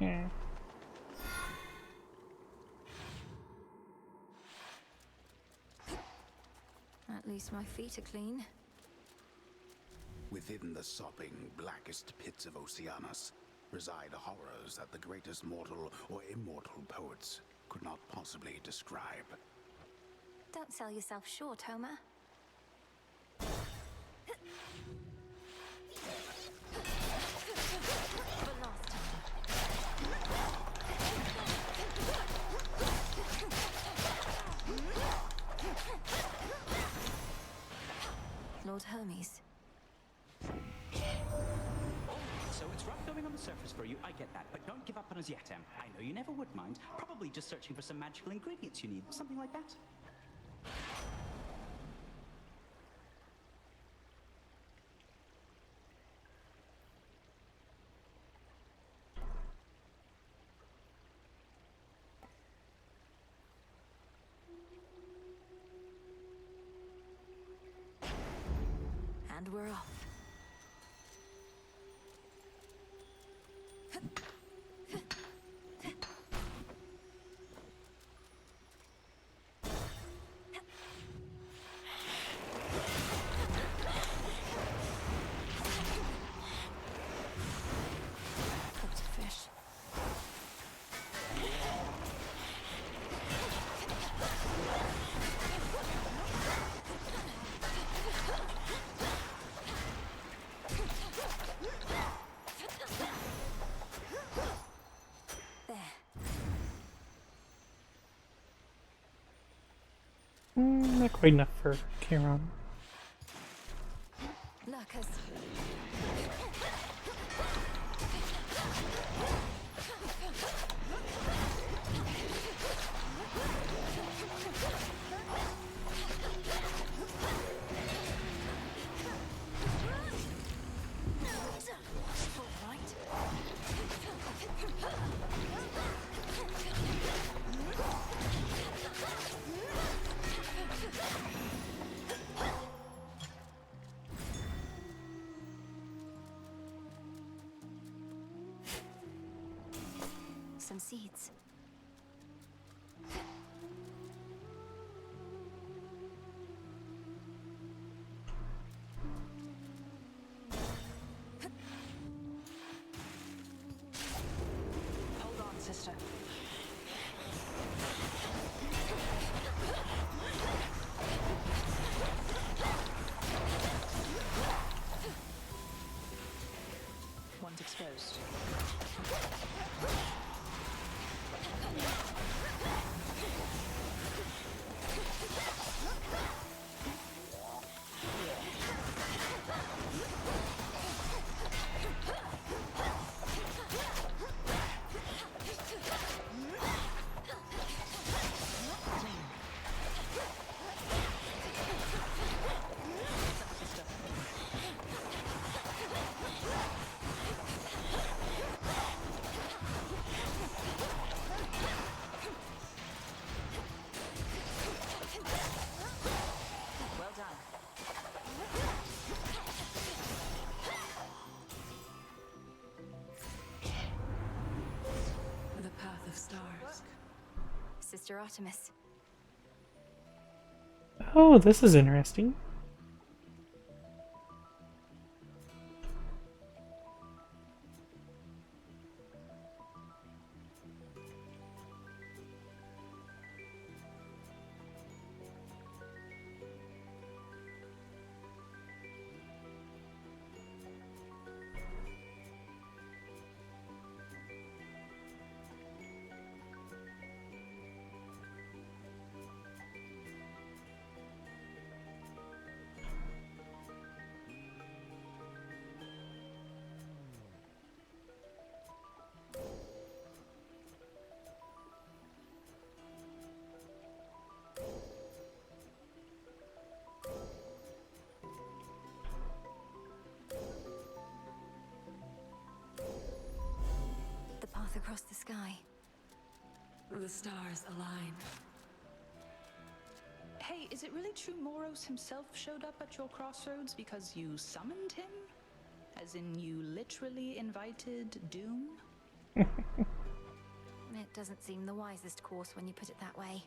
then. At least my feet are clean. Within the sopping, blackest pits of Oceanus reside horrors that the greatest mortal or immortal poets could not possibly describe. Don't sell yourself short, Homer. Lord Hermes. So it's rough going on the surface for you, I get that. But don't give up on us yet, Em. I know you never would mind. Probably just searching for some magical ingredients you need. Something like that. And we're off. Cooked fish. Not quite enough for Charon. Lurkers. Some seeds. Hold on, sister. One's exposed. Well done. The Path of Stars. Sister Artemis. Oh, this is interesting. The path across the sky. The stars align. Hey, is it really true Moros himself showed up at your crossroads because you summoned him? As in, you literally invited doom? It doesn't seem the wisest course when you put it that way.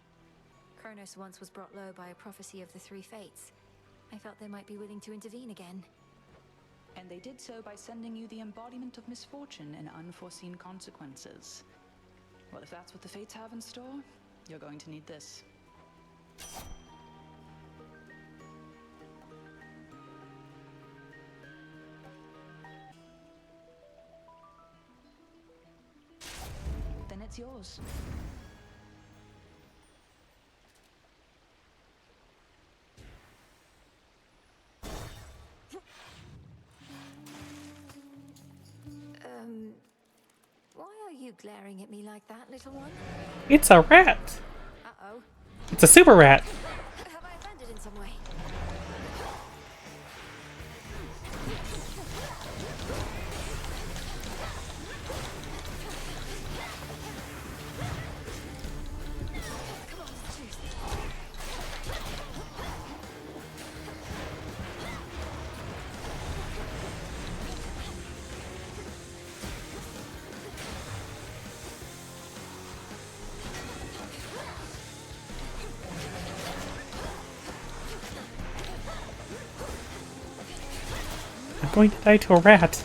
Kronos once was brought low by a prophecy of the three fates. I felt they might be willing to intervene again. And they did so by sending you the embodiment of misfortune and unforeseen consequences. Well, if that's what the fates have in store, you're going to need this. Then it's yours. you glaring at me like that, little one? It's a rat! Uh-oh. It's a super rat! Have I offended in some way? I'm going to die to a rat.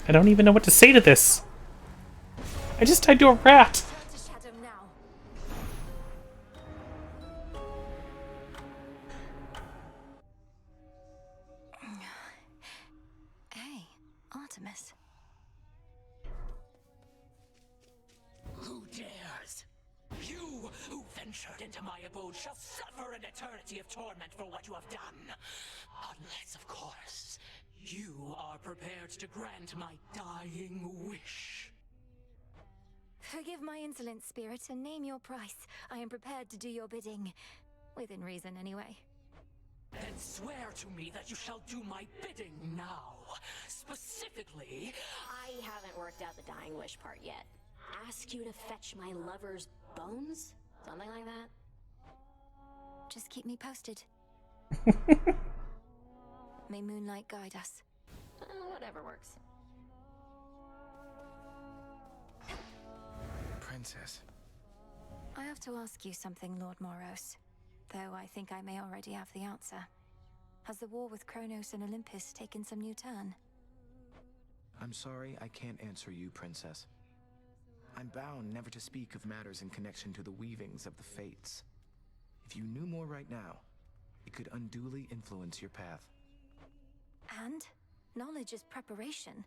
I don't even know what to say to this. I just died to a rat. Hey, Artemis. Who dares? You who ventured into my abode shall suffer an eternity of torment for what you have done. Unless, of course, you are prepared to grant my dying wish. Forgive my insolent spirit and name your price. I am prepared to do your bidding. Within reason, anyway. Then swear to me that you shall do my bidding now. Specifically, I haven't worked out the dying wish part yet. Ask you to fetch my lover's bones? Something like that? Just keep me posted. May moonlight guide us. Whatever works. Princess. I have to ask you something, Lord Moros. Though I think I may already have the answer. Has the war with Kronos and Olympus taken some new turn? I'm sorry I can't answer you, Princess. I'm bound never to speak of matters in connection to the weavings of the fates. If you knew more right now, it could unduly influence your path. And? Knowledge is preparation.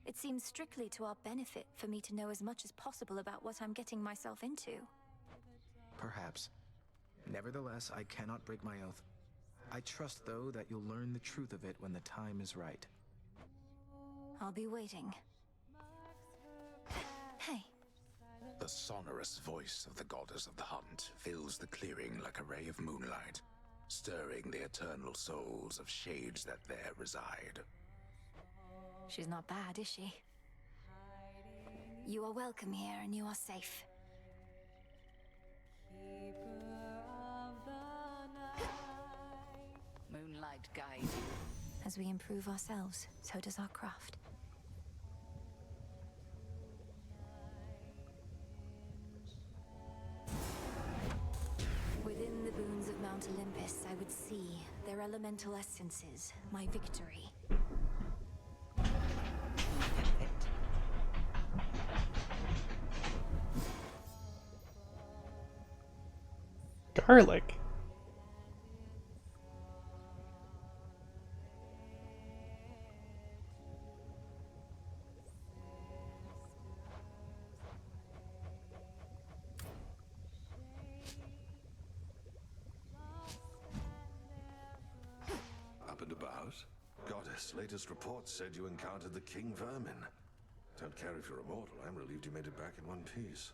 It seems strictly to our benefit for me to know as much as possible about what I'm getting myself into. Perhaps. Nevertheless, I cannot break my oath. I trust, though, that you'll learn the truth of it when the time is right. I'll be waiting. Hey. The sonorous voice of the goddess of the hunt fills the clearing like a ray of moonlight, stirring the eternal souls of shades that there reside. She's not bad, is she? You are welcome here and you are safe. Moonlight guide you. As we improve ourselves, so does our craft. Within the boons of Mount Olympus, I would see their elemental essences, my victory. Garlic. Up and about? Goddess, latest reports said you encountered the King Vermin. Don't care if you're immortal. I'm relieved you made it back in one piece.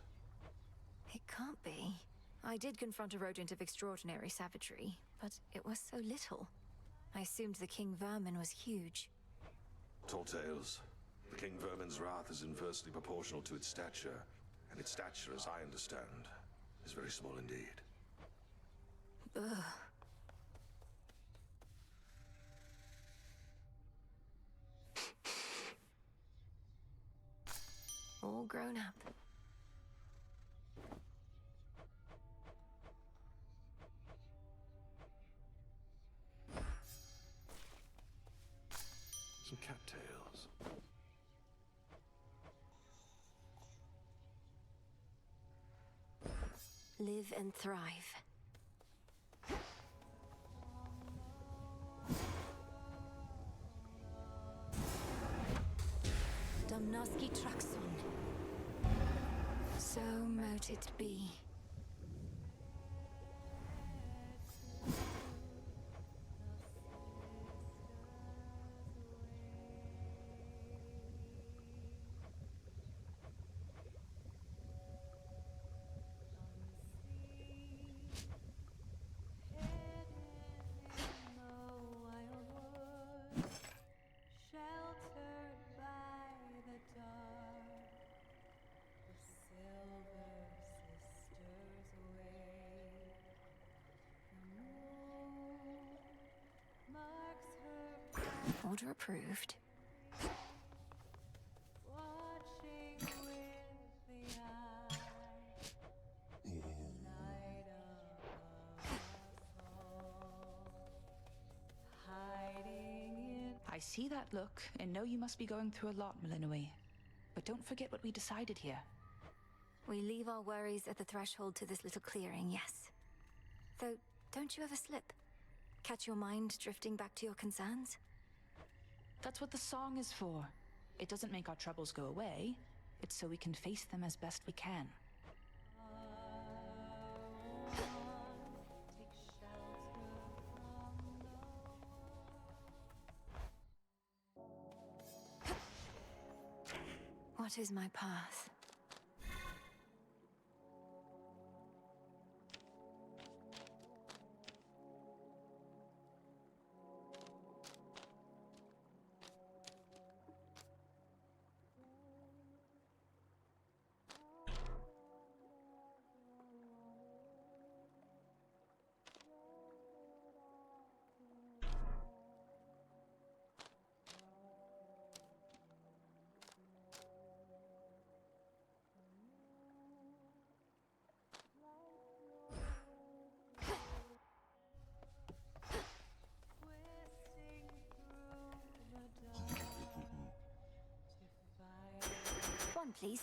It can't be. I did confront a rodent of extraordinary savagery, but it was so little. I assumed the King Vermin was huge. Tall tales. The King Vermin's wrath is inversely proportional to its stature, and its stature, as I understand, is very small indeed. Ugh. All grown up. Some cattails. Live and thrive. Traxon. So mote it be. Order approved. I see that look, and know you must be going through a lot, Malinoi. But don't forget what we decided here. We leave our worries at the threshold to this little clearing, yes. Though, don't you ever slip? Catch your mind drifting back to your concerns? That's what the song is for. It doesn't make our troubles go away. It's so we can face them as best we can. What is my path? One, please.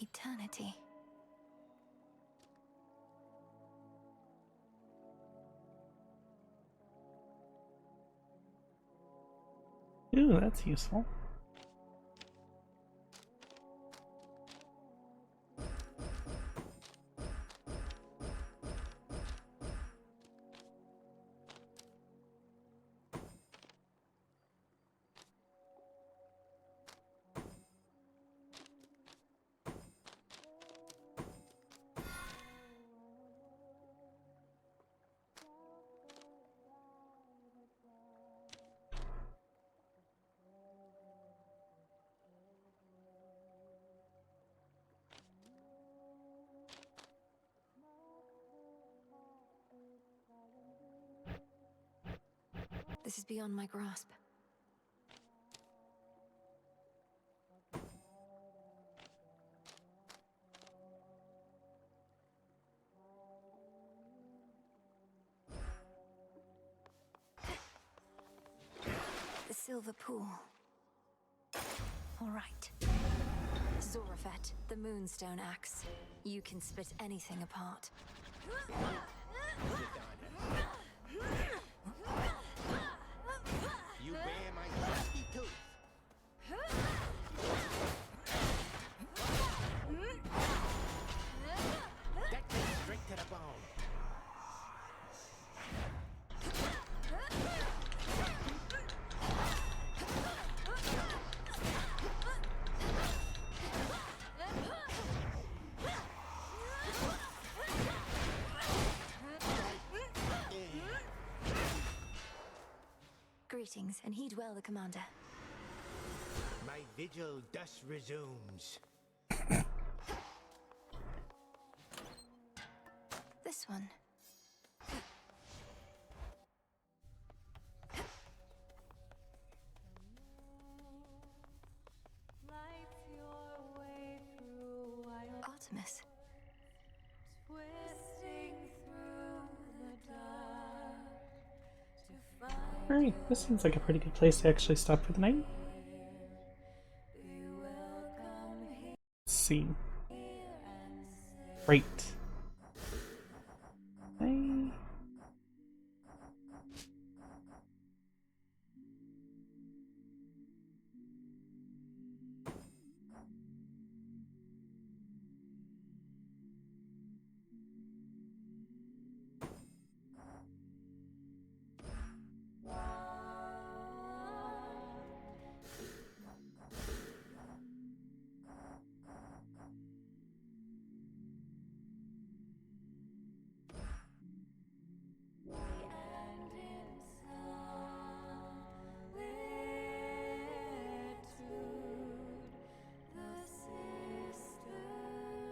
Eternity. Ooh, that's useful. This is beyond my grasp. The silver pool. All right. Zorafet, the Moonstone Axe. You can split anything apart. You bear my rusty tooth. That goes straight to the bone. Greetings, and heed well the commander. My vigil thus resumes. This one. Lights your Alright, this seems like a pretty good place to actually stop for the night. Let's see. Right. Bye.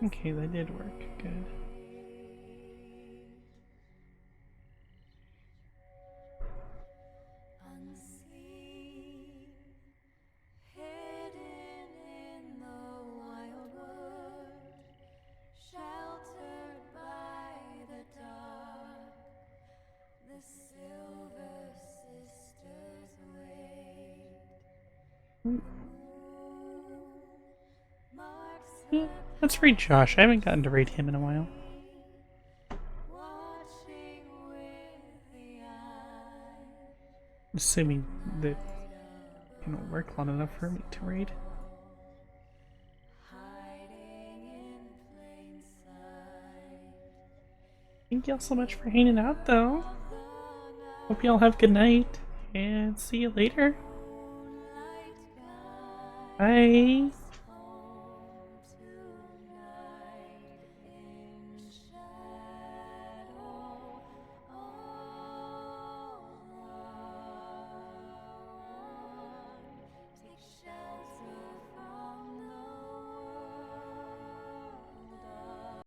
Okay, that did work. Good. Yeah, let's read Josh. I haven't gotten to read him in a while. Assuming that it'll work long enough for me to read. Thank y'all so much for hanging out, though. Hope y'all have a good night, and see you later. Bye.